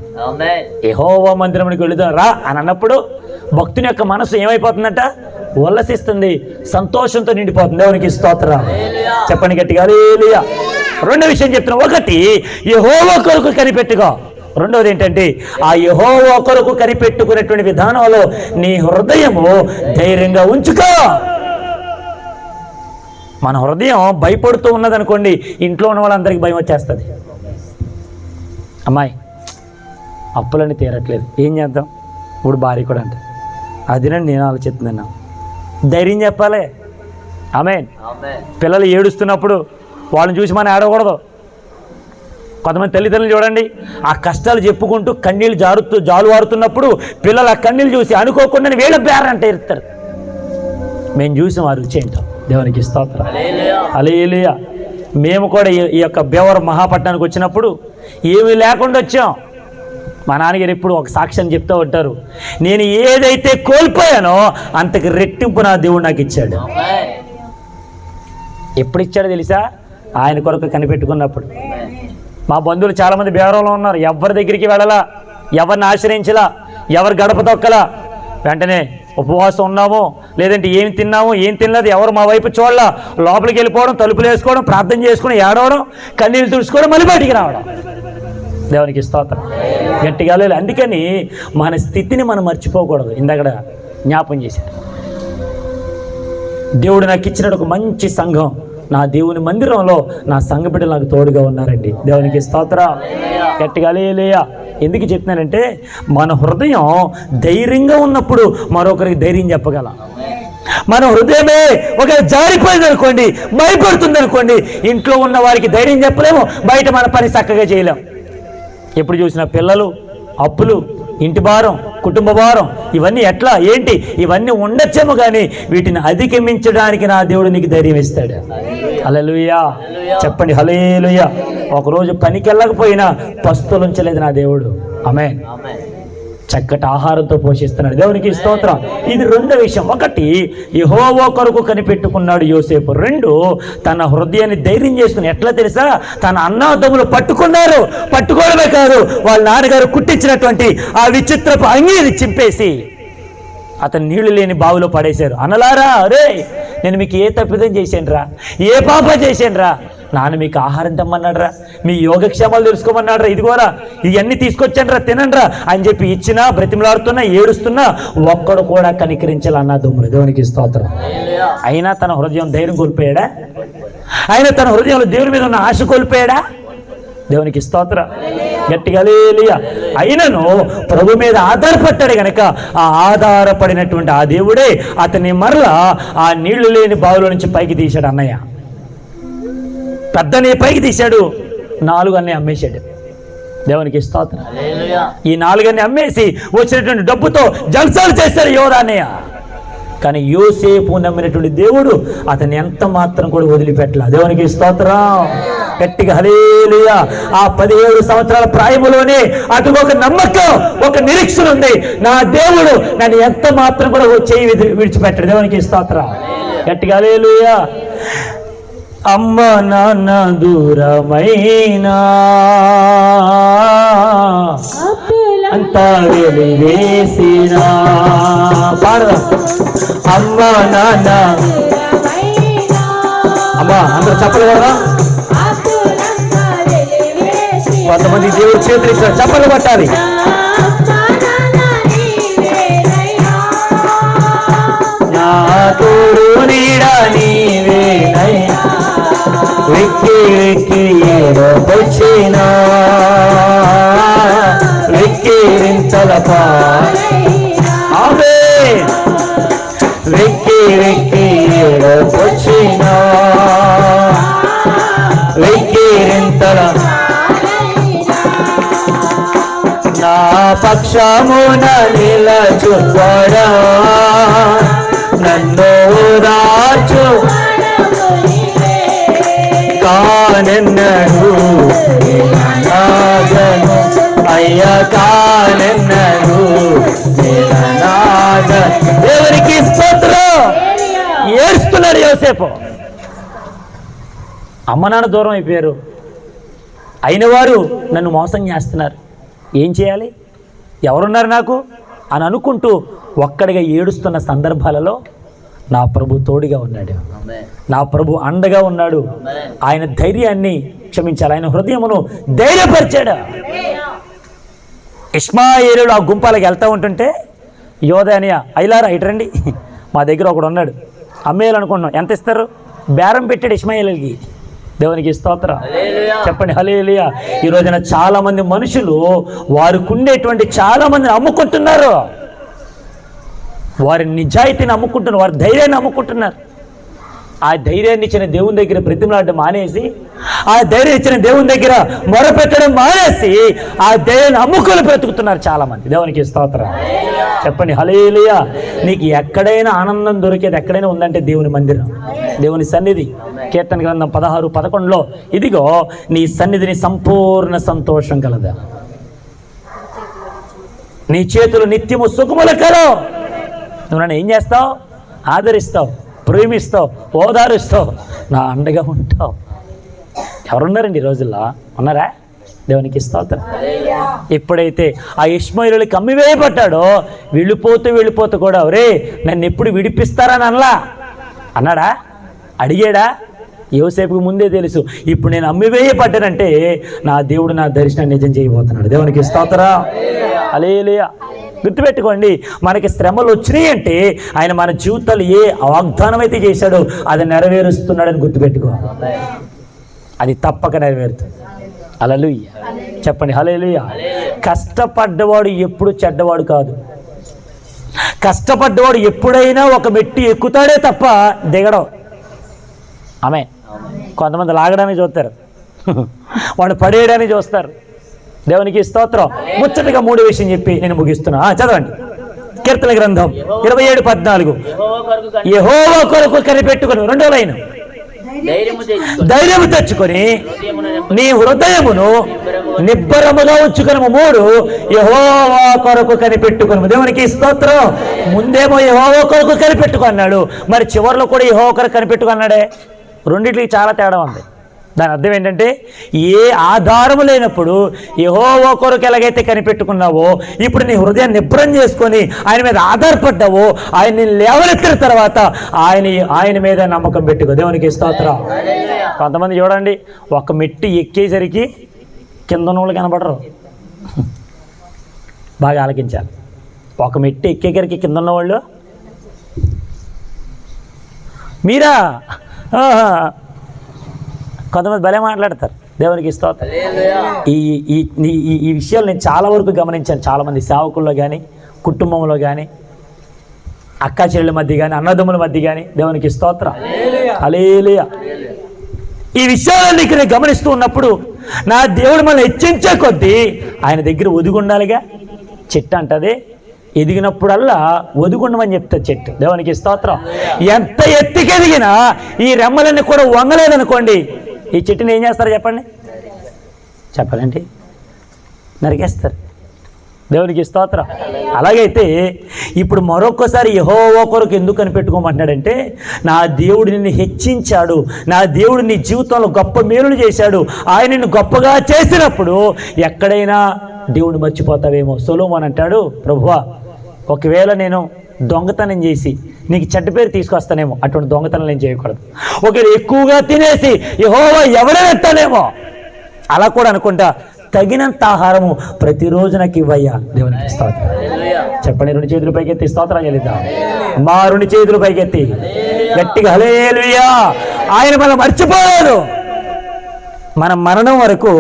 యెహోవా మందిరానికి వెళుదాం రా అని అన్నప్పుడు భక్తుని యొక్క మనసు ఏమైపోతుందంట? ఉల్లసిస్తుంది, సంతోషంతో నిండిపోతుంది. దేవునికి స్తోత్రం. చెప్పండి గట్టిగా హల్లెలూయా. రెండో విషయం చెప్తున్నా. ఒకటి, యెహోవా కొరకు కనిపెట్టుకో. రెండవది ఏంటంటే, ఆ యెహోవా కొరకు కనిపెట్టుకునేటువంటి విధానంలో నీ హృదయము ధైర్యంగా ఉంచుకో. మన హృదయం భయపడుతూ ఉన్నదనుకోండి, ఇంట్లో ఉన్న వాళ్ళందరికీ భయం వచ్చేస్తుంది. అమ్మాయి అప్పులన్నీ తీరట్లేదు, ఏం చేద్దాం? ఇప్పుడు భార్య కూడా అంటే అదేనండి నేను ఆలోచిస్తున్నాను. ధైర్యం చెప్పాలి. ఆమేన్. పిల్లలు ఏడుస్తున్నప్పుడు వాళ్ళని చూసి మనం ఏడవకూడదు. కొంతమంది తల్లిదండ్రులు చూడండి, ఆ కష్టాలు చెప్పుకుంటూ కన్నీళ్ళు జాలువారుతున్నప్పుడు పిల్లలు ఆ కన్నీళ్ళు చూసి అనుకోకుండా వీళ్ళ బేరంటే ఇస్తారు. మేము చూసాం ఆ రుచి ఏంటో. దేవునికి స్తోత్రం. హల్లెలూయా. మేము కూడా ఈ యొక్క భీమవరం మహాపట్నానికి వచ్చినప్పుడు ఏమీ లేకుండా వచ్చాం. మా నాన్నగారు ఎప్పుడు ఒక సాక్ష్యం చెప్తూ ఉంటారు, నేను ఏదైతే కోల్పోయానో అంతకు రెట్టింపు నా దేవుడు నాకు ఇచ్చాడు. ఎప్పుడు ఇచ్చాడో తెలుసా? ఆయన కొరకు కనిపెట్టుకున్నప్పుడు. మా బంధువులు చాలామంది భీమవరంలో ఉన్నారు, ఎవరి దగ్గరికి వెళ్ళలా, ఎవరిని ఆశ్రయించలా, ఎవరు గడప తొక్కలా. వెంటనే ఉపవాసం ఉన్నాము, లేదంటే ఏం తిన్నాము ఏం తినలేదు, ఎవరు మా వైపు చూడలా, లోపలికి వెళ్ళిపోవడం, తలుపులు వేసుకోవడం, ప్రార్థన చేసుకుని ఏడవడం, కన్నీళ్ళు తుడుచుకోవడం, మళ్ళీ బయటికి రావడం. దేవునికి స్తోత్రం. గట్టిగా లేదు. అందుకని మన స్థితిని మనం మర్చిపోకూడదు. ఇందాక జ్ఞాపం చేశారు, దేవుడు నాకు ఇచ్చిన ఒక మంచి సంఘం, నా దేవుని మందిరంలో నా సంఘ బిడ్డలు నాకు తోడుగా ఉన్నారండి. దేవునికి స్తోత్రం. గట్టిగా హల్లెలూయా. ఎందుకు చెప్తున్నానంటే, మన హృదయం ధైర్యంగా ఉన్నప్పుడు మరొకరికి ధైర్యం చెప్పగలం. మన హృదయమే ఒక జారిపోయింది అనుకోండి, భయపడుతుంది అనుకోండి, ఇంట్లో ఉన్న వారికి ధైర్యం చెప్పలేము, బయట మన పని చక్కగా చేయలేం. ఎప్పుడు చూసినా పిల్లలు, అప్పులు, ఇంటి భారం, కుటుంబ భారం, ఇవన్నీ ఎట్లా ఏంటి ఇవన్నీ ఉండొచ్చేమో, కానీ వీటిని అధిగమించడానికి నా దేవుడు నీకు ధైర్యం ఇస్తాడు. హల్లెలూయా. చెప్పండి హల్లెలూయా. ఒకరోజు పనికి వెళ్ళకపోయినా పస్తులుంచలేదు నా దేవుడు. ఆమేన్. చక్కటి ఆహారంతో పోషిస్తున్నాడు. దేవునికి స్తోత్రం. ఇది రెండో విషయం. ఒకటి, యెహోవా కొరకు కనిపెట్టుకున్నాడు యోసేపు. రెండు, తన హృదయాన్ని ధైర్యం చేసుకుని, ఎట్లా తెలుసా, తన అన్నదమ్ములు పట్టుకున్నారు. పట్టుకోవడమే కాదు, వాళ్ళ నాన్నగారు కుట్టించినటువంటి ఆ విచిత్రపు అంగీని చింపేసి అతను నీళ్లు లేని బావిలో పడేశారు. అనలారా, అరే నేను మీకు ఏ తప్పిదం చేశానురా, ఏ పాపం చేశానురా, నాన్న మీకు ఆహారం తెమ్మన్నాడురా, మీ యోగక్షేమాలు తెలుసుకోమన్నాడురా, ఇదిగోరా ఇవన్నీ తీసుకొచ్చానురా, తినండిరా అని చెప్పి ఇచ్చినా, బ్రతిమలాడుతున్నా, ఏడుస్తున్నా ఒక్కడు కూడా కనికరించాలి అన్నదమ్ములు. దేవునికి స్తోత్రం. అయినా తన హృదయం ధైర్యం కోల్పోయాడా? అయినా తన హృదయంలో దేవుని మీద ఉన్న ఆశ కోల్పోయాడా? దేవునికి స్తోత్రం. గట్టిగా హల్లెలూయా. అయినను ప్రభు మీద ఆధారపడ్డాడు గనక ఆ ఆధారపడినటువంటి ఆ దేవుడే అతన్ని మరలా ఆ నీళ్లు లేని బావిలో నుంచి పైకి తీశాడు. అన్నయ్య పెద్దనే పైకి తీశాడు, 4 అన్నీ అమ్మేశాడు. దేవునికి స్తోత్రం. ఈ 4 అన్నీ అమ్మేసి వచ్చినటువంటి డబ్బుతో జల్సాలు చేశాడు యోధా అన్నయ్య. కానీ యోసేపు నమ్మినటువంటి దేవుడు అతన్ని ఎంత మాత్రం కూడా వదిలిపెట్టలా. దేవునికి స్తోత్రం. గట్టిగా హల్లెలూయా. ఆ 17 సంవత్సరాల ప్రాయములోనే అటు ఒక నమ్మకం, ఒక నిరీక్షణ ఉంది. నా దేవుడు నన్ను ఎంత మాత్రం కూడా చేయి విడిచిపెట్టాడు. దేవునికి స్తోత్రం. గట్టిగా హల్లెలూయా. అమ్మ నాన్న దూరమైనా అంతా వెలివేసినా, పాడదా, అమ్మ నాన్న, అమ్మా అందరూ చెప్పలు కదా. కొంతమంది దేవుడు చేతులు ఇచ్చారు, చప్పలు పట్టాలి. నా తోడు నీడా నీవేనయ్యా, వెక్కి వెక్కి ఏడొచ్చినా, వెక్కిరింతల పావే, వెక్కి వెక్కి ఏడొచ్చినా, వెక్కిరింతల నా పక్షమున నిలచుకోడా, నన్ను రాచు కానెన్నడు నాగను, అయ్యా కానెన్నడు నాగ. దేవునికి స్తోత్రం. ఏడుస్తున్నాడు యోసేపు. అమ్మ నాన్న దూరం అయిపోయారు, అయిన వారు నన్ను మోసం చేస్తున్నారు, ఏం చేయాలి, ఎవరున్నారు నాకు అని అనుకుంటూ ఒక్కడిగా ఏడుస్తున్న సందర్భాలలో నా ప్రభు తోడుగా ఉన్నాడు, నా ప్రభు అండగా ఉన్నాడు. ఆయన ధైర్యాన్ని క్షమించాలి, ఆయన హృదయమును ధైర్యపరిచాడు. ఇష్మాయేలుడు ఆ గుంపాలకు వెళ్తూ ఉంటుంటే యోధానియా, ఐలారా ఇటరండి, మా దగ్గర ఒకడు ఉన్నాడు, అమ్మేయాలనుకుంటున్నాం, ఎంత ఇస్తారు, బేరం పెట్టాడు ఇష్మాయేలుకి. దేవునికి స్తోత్రం. చెప్పండి హల్లెలూయా. ఈ రోజున చాలా మంది మనుషులు వారికి ఉండేటువంటి చాలా మందిని అమ్ముకుంటున్నారు, వారి నిజాయితీని అమ్ముకుంటున్నారు, వారి ధైర్యాన్ని అమ్ముకుంటున్నారు. ఆ ధైర్యాన్ని ఇచ్చిన దేవుని దగ్గర బ్రతిమలాడడం మానేసి, ఆ ధైర్యం ఇచ్చిన దేవుని దగ్గర మొరపెట్టడం మానేసి ఆ ధైర్యాన్ని అమ్ముకొని బ్రతుకుతున్నారు చాలా మంది. దేవునికి స్తోత్రం. చెప్పండి హల్లెలూయా. నీకు ఎక్కడైనా ఆనందం దొరికేది ఎక్కడైనా ఉందంటే దేవుని మందిరం, దేవుని సన్నిధి. కీర్తన గ్రంథం 16:11 ఇదిగో నీ సన్నిధిని సంపూర్ణ సంతోషం కలదా, నీ చేతులు నిత్యము సుఖముల కలో. నువ్వు నన్ను ఏం చేస్తావు, ఆదరిస్తావు, ప్రేమిస్తావు, ఓదారుస్తావు, నా అండగా ఉంటావు. ఎవరున్నారండి ఈ రోజుల్లో, ఉన్నారా? దేవునికి స్తోత్రం. ఎప్పుడైతే ఆ ఇష్మాయేలుకి అమ్మివేయబడ్డాడో వెళ్ళిపోతూ కూడా ఒరే నన్ను ఎప్పుడు విడిపిస్తారని అన్నాడా, అడిగాడా? యోసేపుకు ముందే తెలుసు, ఇప్పుడు నేను అమ్మివేయబడ్డానంటే నా దేవుడు నా దర్శనాన్ని నిజం చేయబోతున్నాడు. దేవునికి స్తోత్రం. హల్లెలూయా. గుర్తుపెట్టుకోండి, మనకి శ్రమలు వచ్చినాయి అంటే ఆయన మన జీవితాలు ఏ వాగ్దానం అయితే చేశాడో అది నెరవేరుస్తున్నాడని గుర్తుపెట్టుకో, అది తప్పక నెరవేరుతుంది. హల్లెలూయా. చెప్పండి హల్లెలూయా. కష్టపడ్డవాడు ఎప్పుడు చెడ్డవాడు కాదు. కష్టపడ్డవాడు ఎప్పుడైనా ఒక మెట్టు ఎక్కుతాడే తప్ప దిగడం. ఆమె కొంతమంది లాగడానికి చూస్తారు, వాడు పడేయడానికి చూస్తారు. దేవునికి స్తోత్రం. ముచ్చటగా 3 విషయం చెప్పి నేను ముగిస్తున్నా. చదవండి. కీర్తన గ్రంథం 27:14 యెహోవా కొరకు కనిపెట్టుకుని, రెండో లైన్, ధైర్యము తెచ్చుకొని నీ హృదయమును నిబ్బరముగా ఉంచుకును. 3 యెహోవా కొరకు కనిపెట్టుకును. దేవునికి స్తోత్రం. ముందేమో యెహోవా కొరకు కనిపెట్టుకున్నాడు, మరి చివరిలో కూడా యెహోవా కొరకు కనిపెట్టుకున్నాడే. రెండిట్లకి చాలా తేడా ఉంది. దాని అర్థం ఏంటంటే, ఏ ఆధారము లేనప్పుడు యెహోవా కొరకు ఎలాగైతే కనిపెట్టుకున్నావో, ఇప్పుడు నీ హృదయాన్ని నిబ్బరం చేసుకొని ఆయన మీద ఆధారపడ్డావో, ఆయన్ని లేవనెత్తిన తర్వాత ఆయన మీద నమ్మకం పెట్టుకో. దేవునికి స్తోత్రం. కొంతమంది చూడండి, ఒక మెట్టు ఎక్కేసరికి కింద వాళ్ళు కనబడరు. బాగా ఆలకించాలి. ఒక మెట్టు ఎక్కేసరికి కింద ఉన్నవాళ్ళు మీరా, కొంతమంది భలే మాట్లాడతారు. దేవునికి స్తోత్రం. ఈ విషయాలు నేను చాలా వరకు గమనించాను. చాలామంది సేవకుల్లో కానీ, కుటుంబంలో కానీ, అక్కా చెల్లెల మధ్య కానీ, అన్నదమ్ముల మధ్య కానీ. దేవునికి స్తోత్రం. హల్లెలూయా. ఈ విషయాలన్నీ నేను గమనిస్తూ ఉన్నప్పుడు నా దేవుడు మనల్ని హెచ్చించే కొద్దీ ఆయన దగ్గర ఒదిగుండాలిగా. చెట్టు అంటది ఎదిగినప్పుడల్లా ఒదుగుండమని చెప్తారు చెట్టు. దేవునికి స్తోత్రం. ఎంత ఎత్తుకెదిగినా ఈ రెమ్మలన్నీ కూడా వంగలేదనుకోండి, ఈ చెట్టుని ఏం చేస్తారు చెప్పండి? చెప్పాలంటే నరికేస్తారు. దేవునికి స్తోత్రం. అలాగైతే ఇప్పుడు మరొకసారి యెహోవా కొరకు ఎందుకు కనిపెట్టుకోమంటున్నాడంటే, నా దేవుడు నిన్ను హెచ్చించాడు, నా దేవుడు నీ జీవితంలో గొప్ప మేలులు చేశాడు, ఆయన నిన్ను గొప్పగా చేసినప్పుడు ఎక్కడైనా దేవుడు మర్చిపోతావేమో. సొలొమోను అంటాడు, ప్రభువా ఒకవేళ నేను దొంగతనం చేసి నీకు చెడ్డ పేరు తీసుకొస్తానేమో, అటువంటి దొంగతనం నేను చేయకూడదు. ఒకవేళ ఎక్కువగా తినేసి యెహోవా ఎవడెత్తానేమో, అలా కూడా అనుకుంటా. తగినంత ఆహారము ప్రతిరోజు నాకు ఇవ్వయ్యా. దేవునికి స్తోత్రం. చెప్పండి, 2 చేతులు పైకెత్తి స్తోత్రం చెల్లిద్దాం. మా 2 చేతులు పైకెత్తి గట్టిగా హల్లెలూయా. ఆయన మనం మర్చిపోలేదు. మన మరణం వరకు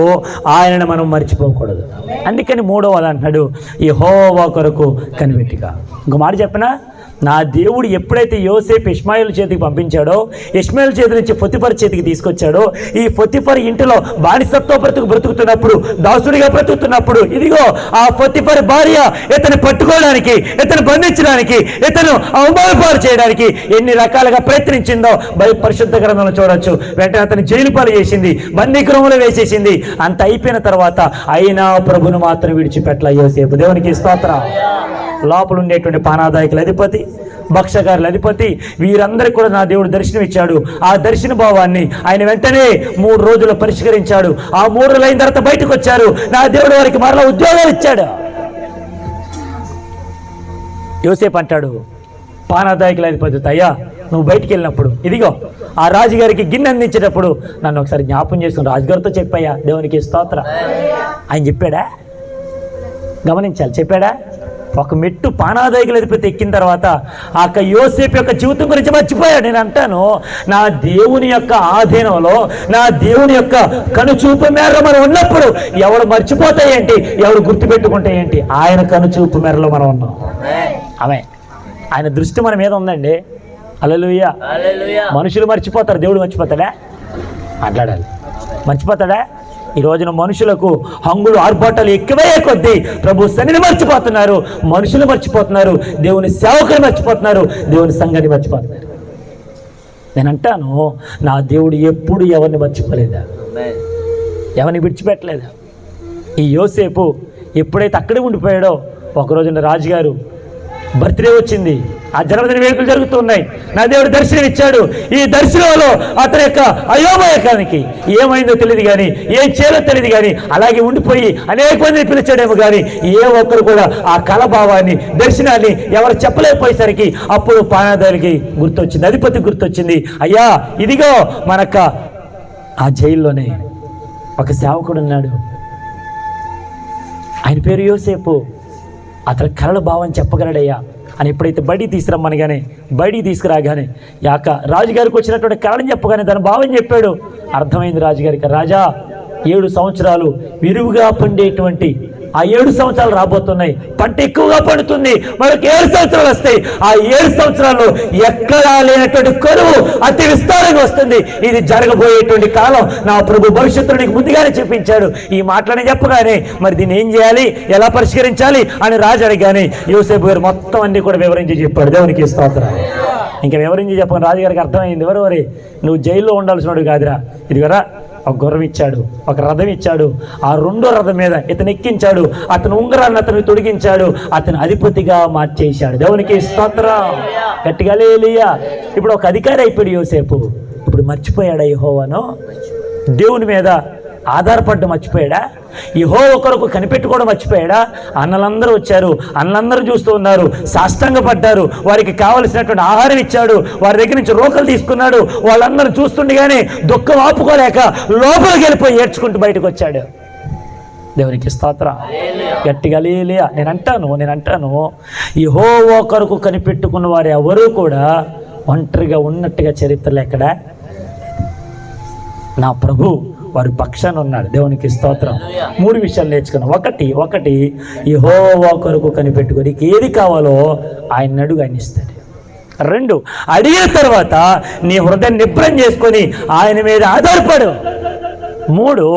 ఆయనను మనం మర్చిపోకూడదు. అందుకని 3వది అంటున్నాడు, యెహోవా కొరకు కనిపెట్టుగా. ఇంకో మాట చెప్పినా, నా దేవుడు ఎప్పుడైతే యోసేపు ఇష్మాయేలు చేతికి పంపించాడో, ఇష్మాయేలు చేతి నుంచి పొతిఫర్ చేతికి తీసుకొచ్చాడో, ఈ పొతిఫర్ ఇంటిలో బానిసత్వ బ్రతుకుతున్నప్పుడు, దాసుడిగా బ్రతుకుతున్నప్పుడు, ఇదిగో ఆ పొతిఫర్ భార్య ఇతను పట్టుకోవడానికి, ఇతను బంధించడానికి, ఇతను అవమానపాలు చేయడానికి ఎన్ని రకాలుగా ప్రయత్నించిందో పరిశుద్ధ గ్రంథంలో చూడొచ్చు. వెంటనే అతను జైలు పాలు చేసింది, బందీగృహంలో వేసేసింది. అంత అయిపోయిన తర్వాత అయినా ప్రభును మాత్రం విడిచిపెట్టల యోసేపు. దేవునికి స్తోత్రం. లోపల ఉండేటువంటి పానాదాయకుల అధిపతి, భక్షకారుల అధిపతి, వీరందరికీ కూడా నా దేవుడు దర్శనం ఇచ్చాడు. ఆ దర్శన భావాన్ని ఆయన వెంటనే 3 రోజులు పరిష్కరించాడు. ఆ 3 రోజులు అయిన తర్వాత బయటకు వచ్చారు. నా దేవుడు వారికి మరలా ఉద్యోగాలు ఇచ్చాడు. యోసేపు అంటాడు పానాదాయకుల అధిపతి, అయ్యా నువ్వు బయటికి వెళ్ళినప్పుడు ఇదిగో ఆ రాజుగారికి గిన్నె అందించేటప్పుడు నన్ను ఒకసారి జ్ఞాపం చేసుకుని రాజుగారితో చెప్పాయా. దేవునికి స్తోత్రం. ఆయన చెప్పాడా? గమనించాలి, చెప్పాడా? ఒక మెట్టు పానాదాయకుల అధిపతి ఎక్కిన తర్వాత ఆ యోసేపు యొక్క జీవితం గురించి మర్చిపోయాడు. నేను అంటాను, నా దేవుని యొక్క ఆధీనంలో, నా దేవుని యొక్క కనుచూపు మేరలో మనం ఉన్నప్పుడు ఎవడు మర్చిపోతాయేంటి, ఎవడు గుర్తుపెట్టుకుంటే ఏంటి? ఆయన కనుచూపు మేరలో మనం ఉన్నాం. ఆమె ఆయన దృష్టి మన మీద ఉందండి. హల్లెలూయా. మనుషులు మర్చిపోతారు, దేవుడు మర్చిపోతాడా? మాట్లాడాలి. మర్చిపోతాడా? ఈ రోజున మనుషులకు హంగులు ఆర్భాటాలు ఎక్కువయ్యే కొద్దీ ప్రభు సన్నిధిని మర్చిపోతున్నారు, మనుషులు మర్చిపోతున్నారు, దేవుని సేవకులు మర్చిపోతున్నారు, దేవుని సంఘాన్ని మర్చిపోతున్నారు. నేను అంటాను, నా దేవుడు ఎప్పుడు ఎవరిని మర్చిపోలేదా, ఎవరిని విడిచిపెట్టలేదా? ఈ యోసేపు ఎప్పుడైతే అక్కడే ఉండిపోయాడో, ఒకరోజున రాజుగారు బర్త్డే వచ్చింది, ఆ జన్మదిన వేడుకలు జరుగుతున్నాయి, నా దేవుడు దర్శనం ఇచ్చాడు. ఈ దర్శనంలో అతని యొక్క అయోమయకానికి ఏమైందో తెలియదు కానీ, ఏం చేయాలో తెలియదు కానీ, అలాగే ఉండిపోయి అనేక మందిని పిలిచాడేమో కానీ ఏ ఒక్కరు కూడా ఆ కళభావాన్ని, దర్శనాన్ని ఎవరు చెప్పలేకపోయేసరికి అప్పుడు పానాదారికి గుర్తొచ్చింది, అధిపతి గుర్తొచ్చింది. అయ్యా ఇదిగో మనక ఆ జైల్లోనే ఒక సేవకుడు ఉన్నాడు, ఆయన పేరు యోసేపు, అతని కళల భావం చెప్పగలడయ్యా అని ఎప్పుడైతే బయటికి తీసుకురమ్మనగానే, బయటికి తీసుకురాగానే యాక రాజుగారికి వచ్చినటువంటి కళని చెప్పగానే దాని భావం చెప్పాడు. అర్థమైంది రాజుగారికి, రాజా 7 సంవత్సరాలు విరివిగా పండేటువంటి ఆ 7 సంవత్సరాలు రాబోతున్నాయి, పంట ఎక్కువగా పండుతుంది, మనకు 7 సంవత్సరాలు వస్తాయి. ఆ 7 సంవత్సరాలు ఎక్కడా లేనటువంటి కరువు అతి విస్తారంగా వస్తుంది. ఇది జరగబోయేటువంటి కాలం నా ప్రభు భవిష్యత్తులో నీకు ముందుగానే చెప్పించాడు. ఈ మాటలని చెప్పగానే మరి దీన్ని ఏం చేయాలి, ఎలా పరిష్కరించాలి అని రాజు అడిగానే యోసేపు గారు మొత్తం అన్ని కూడా వివరించి చెప్పాడు. దేవునికి స్తోత్రం. ఇంకా వివరించి చెప్పని రాజుగారికి అర్థమైంది, ఎవరు వరే నువ్వు జైల్లో ఉండాల్సినోడు కాదురా, ఇదిగరా ఒక గుర్రం ఇచ్చాడు, ఒక రథం ఇచ్చాడు, ఆ రెండో రథం మీద ఇతను ఎక్కించాడు, అతను ఉంగరాన్ని అతను తొడిగించాడు, అతను అధిపతిగా మార్చేశాడు. దేవునికి స్తోత్రం, గట్టిగా హల్లెలూయా. ఇప్పుడు ఒక అధికారి అయిపోయాడు యోసేపు. ఇప్పుడు మర్చిపోయాడా యెహోవాను? దేవుని మీద ఆధారపడ్డ మర్చిపోయాడా? యెహోవా కొరకు కనిపెట్టుకోవడం మర్చిపోయాడా? అన్నలందరూ వచ్చారు, అన్నలందరూ చూస్తూ ఉన్నారు, సాష్టాంగపడ్డారు, వారికి కావలసినటువంటి ఆహారం ఇచ్చాడు, వారి దగ్గర నుంచి రోకలు తీసుకున్నాడు. వాళ్ళందరూ చూస్తుండగానే దుఃఖం ఆపుకోలేక లోపలికి వెళ్ళిపోయి ఏడ్చుకుంటూ బయటకు వచ్చాడు. దేవునికి స్తోత్రం, గట్టిగా హల్లెలూయా. నేను అంటాను యెహోవా కొరకు కనిపెట్టుకున్న వారు ఎవరూ కూడా ఒంటరిగా ఉన్నట్టుగా చరిత్రలు ఎక్కడ? నా ప్రభు వారి పక్షాన ఉన్నాడు. దేవునికి స్తోత్రం. 3 విషయాలు నేర్చుకున్నాం. ఒకటి యెహోవా కొరకు కనిపెట్టుకొని ఏది కావాలో ఆయన అడుగు, ఆయన ఇస్తాడు. 2 అడిగిన తర్వాత నీ హృదయం నిబ్రం చేసుకొని ఆయన మీద ఆధారపడు. 3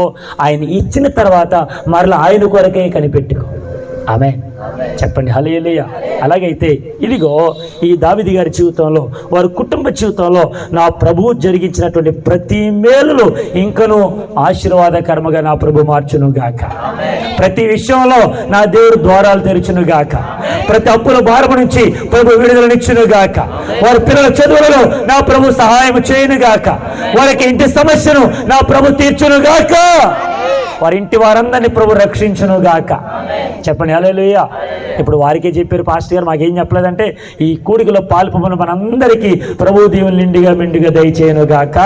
ఆయన ఇచ్చిన తర్వాత మరలా ఆయన కొరకే కనిపెట్టుకో. ఆమేన్, చెప్పండి హల్లెలూయా. అలాగైతే ఇదిగో ఈ దావీదు గారి జీవితంలో, వారి కుటుంబ జీవితంలో నా ప్రభువు జరిగించినటువంటి ప్రతి మేలులు ఇంకను ఆశీర్వాదకరముగా నా ప్రభు మార్చును గాక. ప్రతి విషయంలో నా దేవుడు ద్వారాలు తెరుచును గాక. ప్రతి అప్పుల భారము నుంచి ప్రభు విడుదలనిచ్చును గాక. వారి పిల్లల చదువులలో నా ప్రభు సహాయం చేయును గాక. వారికి ఇంటి సమస్యను నా ప్రభు తీర్చును గాక. వారి ఇంటి వారందరినీ ప్రభు రక్షించును గాక. చెప్పండి హల్లెలూయా. ఇప్పుడు వారికే చెప్పారు పాస్టర్ గారు, మాకేం చెప్పలేదంటే ఈ కూడికలో పాల్పొందిన మనందరికీ ప్రభు దీవులు నిండుగా మెండుగా దయచేయను గాక.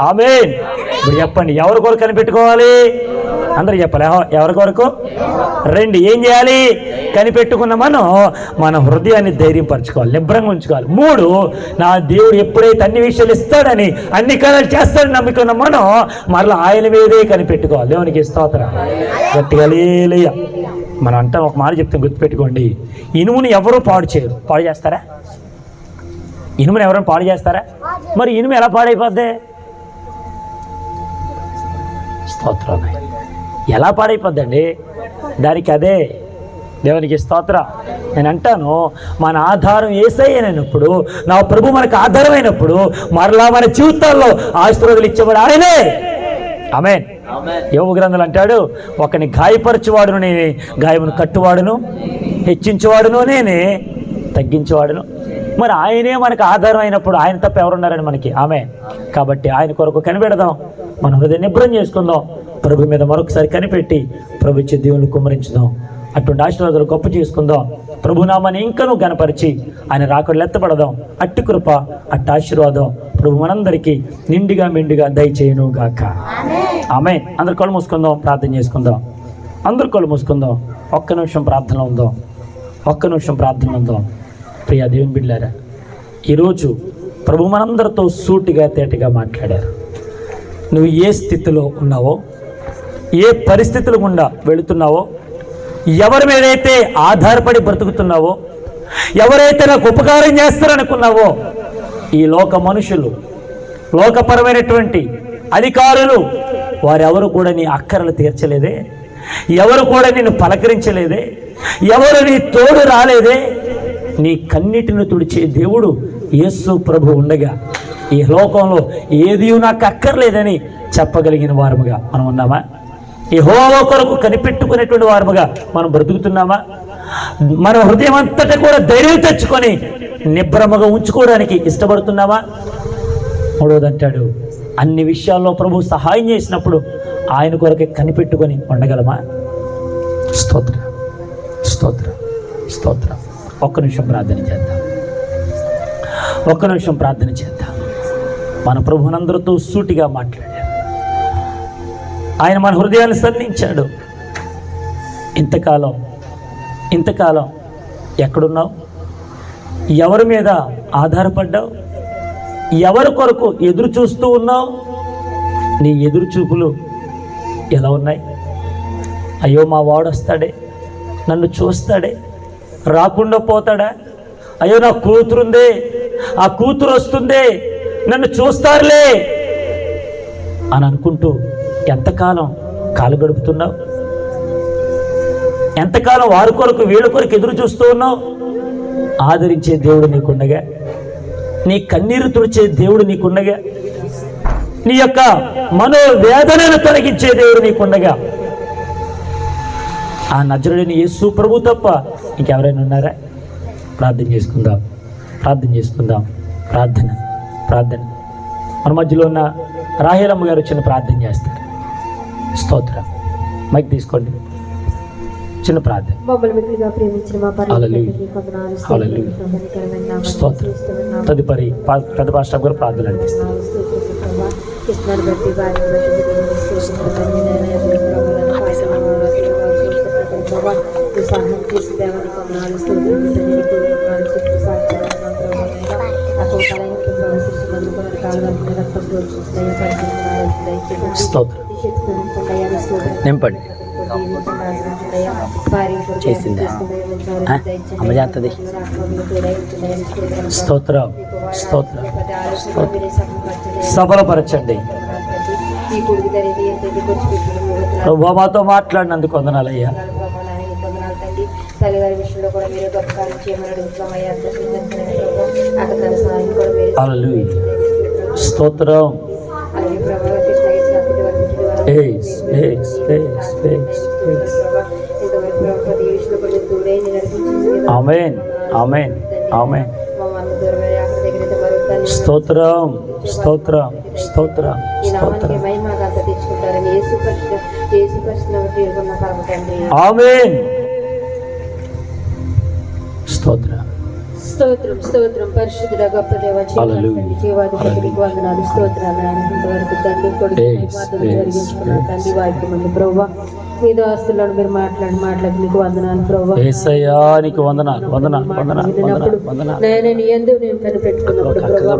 ఆమేన్. ఇప్పుడు చెప్పండి, ఎవరి కొరకు కనిపెట్టుకోవాలి? అందరూ చెప్పాలి, ఎవరి కొరకు? 2 ఏం చేయాలి? కనిపెట్టుకున్న మన హృదయాన్ని ధైర్యపరచుకోవాలి, నిబ్రంగా ఉంచుకోవాలి. 3 నా దేవుడు ఎప్పుడైతే అన్ని విషయాలు ఇస్తాడని, అన్ని కార్యాలు చేస్తాడని నమ్ముకున్న మరలా ఆయన మీదే కనిపెట్టుకోవాలి. దేవునికి స్తోత్రం, గట్టిగా హల్లెలూయా. మనం అంటాం, ఒక మాట చెప్తాం, గుర్తుపెట్టుకోండి, ఇనుముని ఎవరు పాడు చేయరు. పాడు చేస్తారా? ఇనుముని ఎవరైనా పాడు చేస్తారా? మరి ఇనుము ఎలా పాడైపోద్ది? స్తోత్రం, ఎలా పాడైపోద్దండి? దానికి అదే. దేవునికి స్తోత్రం. నేను అంటాను, మన ఆధారం యేసయ్యనైనప్పుడు, నా ప్రభు మనకు ఆధారమైనప్పుడు మరలా మన జీవితాల్లో ఆశీర్వాదాలు ఇచ్చేవాడు ఆయనే. ఆమేన్. యోబు గ్రంథంలో అంటాడు, ఒకని గాయపరచువాడును నేనే, గాయమును కట్టువాడును, హెచ్చించేవాడును నేనే, తగ్గించేవాడును. మరి ఆయనే మనకు ఆధారం అయినప్పుడు ఆయన తప్ప ఎవరున్నారని మనకి? ఆమేన్. కాబట్టి ఆయన కొరకు కనిపెడదాం, మన హృదయం నిబ్రం చేసుకుందాం, ప్రభు మీద మరొకసారి కనిపెట్టి ప్రభు ఇచ్చే దేవుని కుమ్మరించుదాం. అటువంటి ఆశీర్వాదాలు గొప్ప చేసుకుందాం. ప్రభునామాన్ని ఇంకనూ గణపరిచి ఆయన రాకడలు ఎత్తపడదాం. అట్టి కృప, అట్టి ఆశీర్వాదం ప్రభు మనందరికీ నిండుగా మెండుగా దయచేయును గాక. ఆమేన్. అందరు కళ్ళు మూసుకుందాం, ప్రార్థన చేసుకుందాం. అందరు కళ్ళు మూసుకుందాం. ఒక్క నిమిషం ప్రార్థన ఉందాం. ప్రియా దేవుని బిడ్డలారా, ఈరోజు ప్రభు మనందరితో సూటిగా తేటగా మాట్లాడారు. నువ్వు ఏ స్థితిలో ఉన్నావో, ఏ పరిస్థితుల గుండా వెళుతున్నావో, ఎవరి మీదైతే ఆధారపడి బ్రతుకుతున్నావో, ఎవరైతే నాకు ఉపకారం చేస్తారనుకున్నావో, ఈ లోక మనుషులు, లోకపరమైనటువంటి అధికారులు, వారెవరు కూడా నీ అక్కరలు తీర్చలేదే, ఎవరు కూడా నిన్ను పలకరించలేదే, ఎవరు నీ తోడు రాలేదే. నీ కన్నిటిని తుడిచే దేవుడు యేసు ప్రభు ఉండగా ఈ లోకంలో ఏది నాకు అక్కర్లేదని చెప్పగలిగిన వారముగా మనం ఉన్నామా? యెహోవా కొరకు కనిపెట్టుకునేటువంటి వారముగా మనం బ్రతుకుతున్నామా? మన హృదయం అంతటా కూడా ధైర్యం తెచ్చుకొని నిబ్రమగా ఉంచుకోవడానికి ఇష్టపడుతున్నామా? 3వది అంటాడు, అన్ని విషయాల్లో ప్రభు సహాయం చేసినప్పుడు ఆయన కొరకే కనిపెట్టుకొని ఉండగలమా? స్తోత్రం, స్తోత్రం, స్తోత్రం. ఒక్క నిమిషం ప్రార్థన చేద్దాం. మన ప్రభునందరితో సూటిగా మాట్లాడాడు. ఆయన మన హృదయాన్ని సంధించాడు. ఇంతకాలం ఎక్కడున్నావు? ఎవరి మీద ఆధారపడ్డావు? ఎవరి కొరకు ఎదురు చూస్తూ ఉన్నావు? నీ ఎదురు చూపులు ఎలా ఉన్నాయి? అయ్యో మా వాడు వస్తాడే, నన్ను చూస్తాడే, రాకుండా పోతాడా? అయ్యో నా కూతురుందే, ఆ కూతురు వస్తుందే, నన్ను చూస్తారులే అని అనుకుంటూ ఎంతకాలం కాలు గడుపుతున్నావు? ఎంతకాలం వారి కొరకు వీళ్ళ కొరకు ఎదురు చూస్తూ ఉన్నావు? ఆదరించే దేవుడు నీకుండగా, నీ కన్నీరు తుడిచే దేవుడు నీకుండగా, నీ యొక్క మనోవేదనను తొలగించే దేవుడు నీకుండగా, ఆ నజరుడైన యేసు ప్రభు తప్ప ఇంకెవరైనా ఉన్నారా? ప్రార్థన చేసుకుందాం, ప్రార్థన చేసుకుందాం. ప్రార్థన మన మధ్యలో ఉన్న రాహేలమ్మ గారు చిన్న ప్రార్థన చేస్తారు. స్తోత్రం. మైక్ తీసుకోండి, చిన్న ప్రార్థన. స్తోత్రం. తదుపరి పెద్ద పాస్టర్ గారు ప్రార్థన అందిస్తారు. నింపండి. చేసిందా అమ్మ చేస్తుంది. స్తోత్రం. సఫలపరచండి ప్రభు. మాతో మాట్లాడినందుకు వందనాలయ్యా. తల్లిగారి విషయంలో కూడా మీరు గొప్ప కార్యం చేయమని అడుగుతున్నామయ్యా. అక్కడ సహాయం కూడా మీరు. హల్లెలూయా. స్తోత్రం. ఆమేన్, ఆమేన్, ఆమేన్. స్తోత్రం, స్తోత్రం, స్తోత్రం, స్తోత్రం. ఆమేన్. స్తోత్రం. స్తోత్రం, స్తోత్రం. పరిశుద్ధుడ గొప్ప దేవ, జీవాధిపతికి వందనాలు, స్తోత్రాలు. ఇంతవరకు తండ్రి కొడుకు జరిగించుకున్న తండ్రి వాక్యం ఉంది ప్రభువా. మీ దాస్తులను మీరు మాట్లాడి మీకు వందనాలు ప్రభువా. యేసయ్యా నీకు వందనాలు, వందనాలు, వందనాలు, వందనాలు, వందనాలు. నేను యందు నేను కనిపెట్టుకున్నప్పుడు ప్రభువా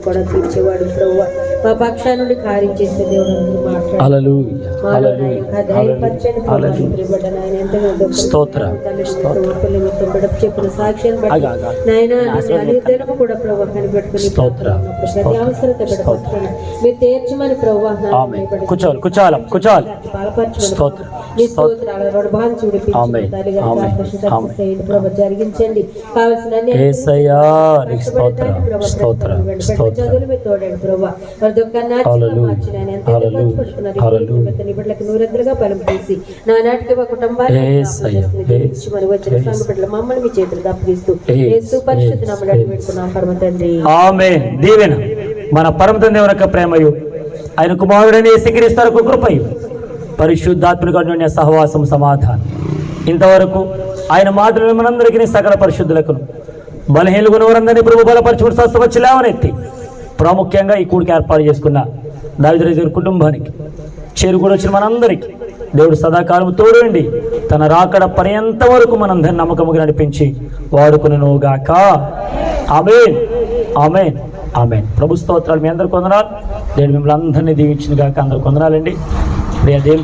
కూడా తీర్చేవాడు ప్రభువా. మా పక్షా నుండి కార్యం చేసే దేవుడు మాట్లాడు. స్తోత్రం. చెప్పిన సాక్ష్యాన్ని బట్టి నాయన దినము కూడా ప్రభావ కనిపెట్టుకుని ప్రతి అవసరత మీరు తీర్చమని ప్రభావ జరిగించండి. కావాల్సిన చదువులు మీరు తోడండి ప్రభావ. వారి దుఃఖాన్ని నూరెద్దరుగా బలం తీసి నానాటికి ఒక కుటుంబాన్ని వచ్చిన సంఘటనలు మమ్మల్ని మీ చేతులకు అప్పగిస్తూ యేసు పరిశుద్ధ నామములో పెట్టుకున్నాం పరమ తండ్రి. ఆమేన్. దీవెన మన పరమ తండ్రి యొక్క ప్రేమయు ఆయన కుమారుడైన యేసుక్రీస్తు కృపయు పరిశుద్ధాత్మక సహవాసం సమాధానం ఇంతవరకు ఆయన మాటలు మనందరికీ సకల పరిశుద్ధులకు బలహీనులు వారందరినీ ప్రభు బలపరచుకుని స్వస్థపరిచి లేవనెత్తి ప్రాముఖ్యంగా ఈ కూడికి ఏర్పాటు చేసుకున్న దావీదు కుటుంబానికి చేరుకూడి వచ్చిన మనందరికీ దేవుడు సదాకాలం తోడండి తన రాకడ పర్యంత వరకు మనందరిని నమ్మకముగా నడిపించి వాడుకునుగాక. ఆమేన్, ఆమేన్, ఆమేన్. ప్రభు స్తోత్రాలు. మీ అందరికీ వందనాలు. నేను మిమ్మల్ని అందరినీ దీవించిన గాక. అందరికి వందనాలండి. ప్రియ దేవుని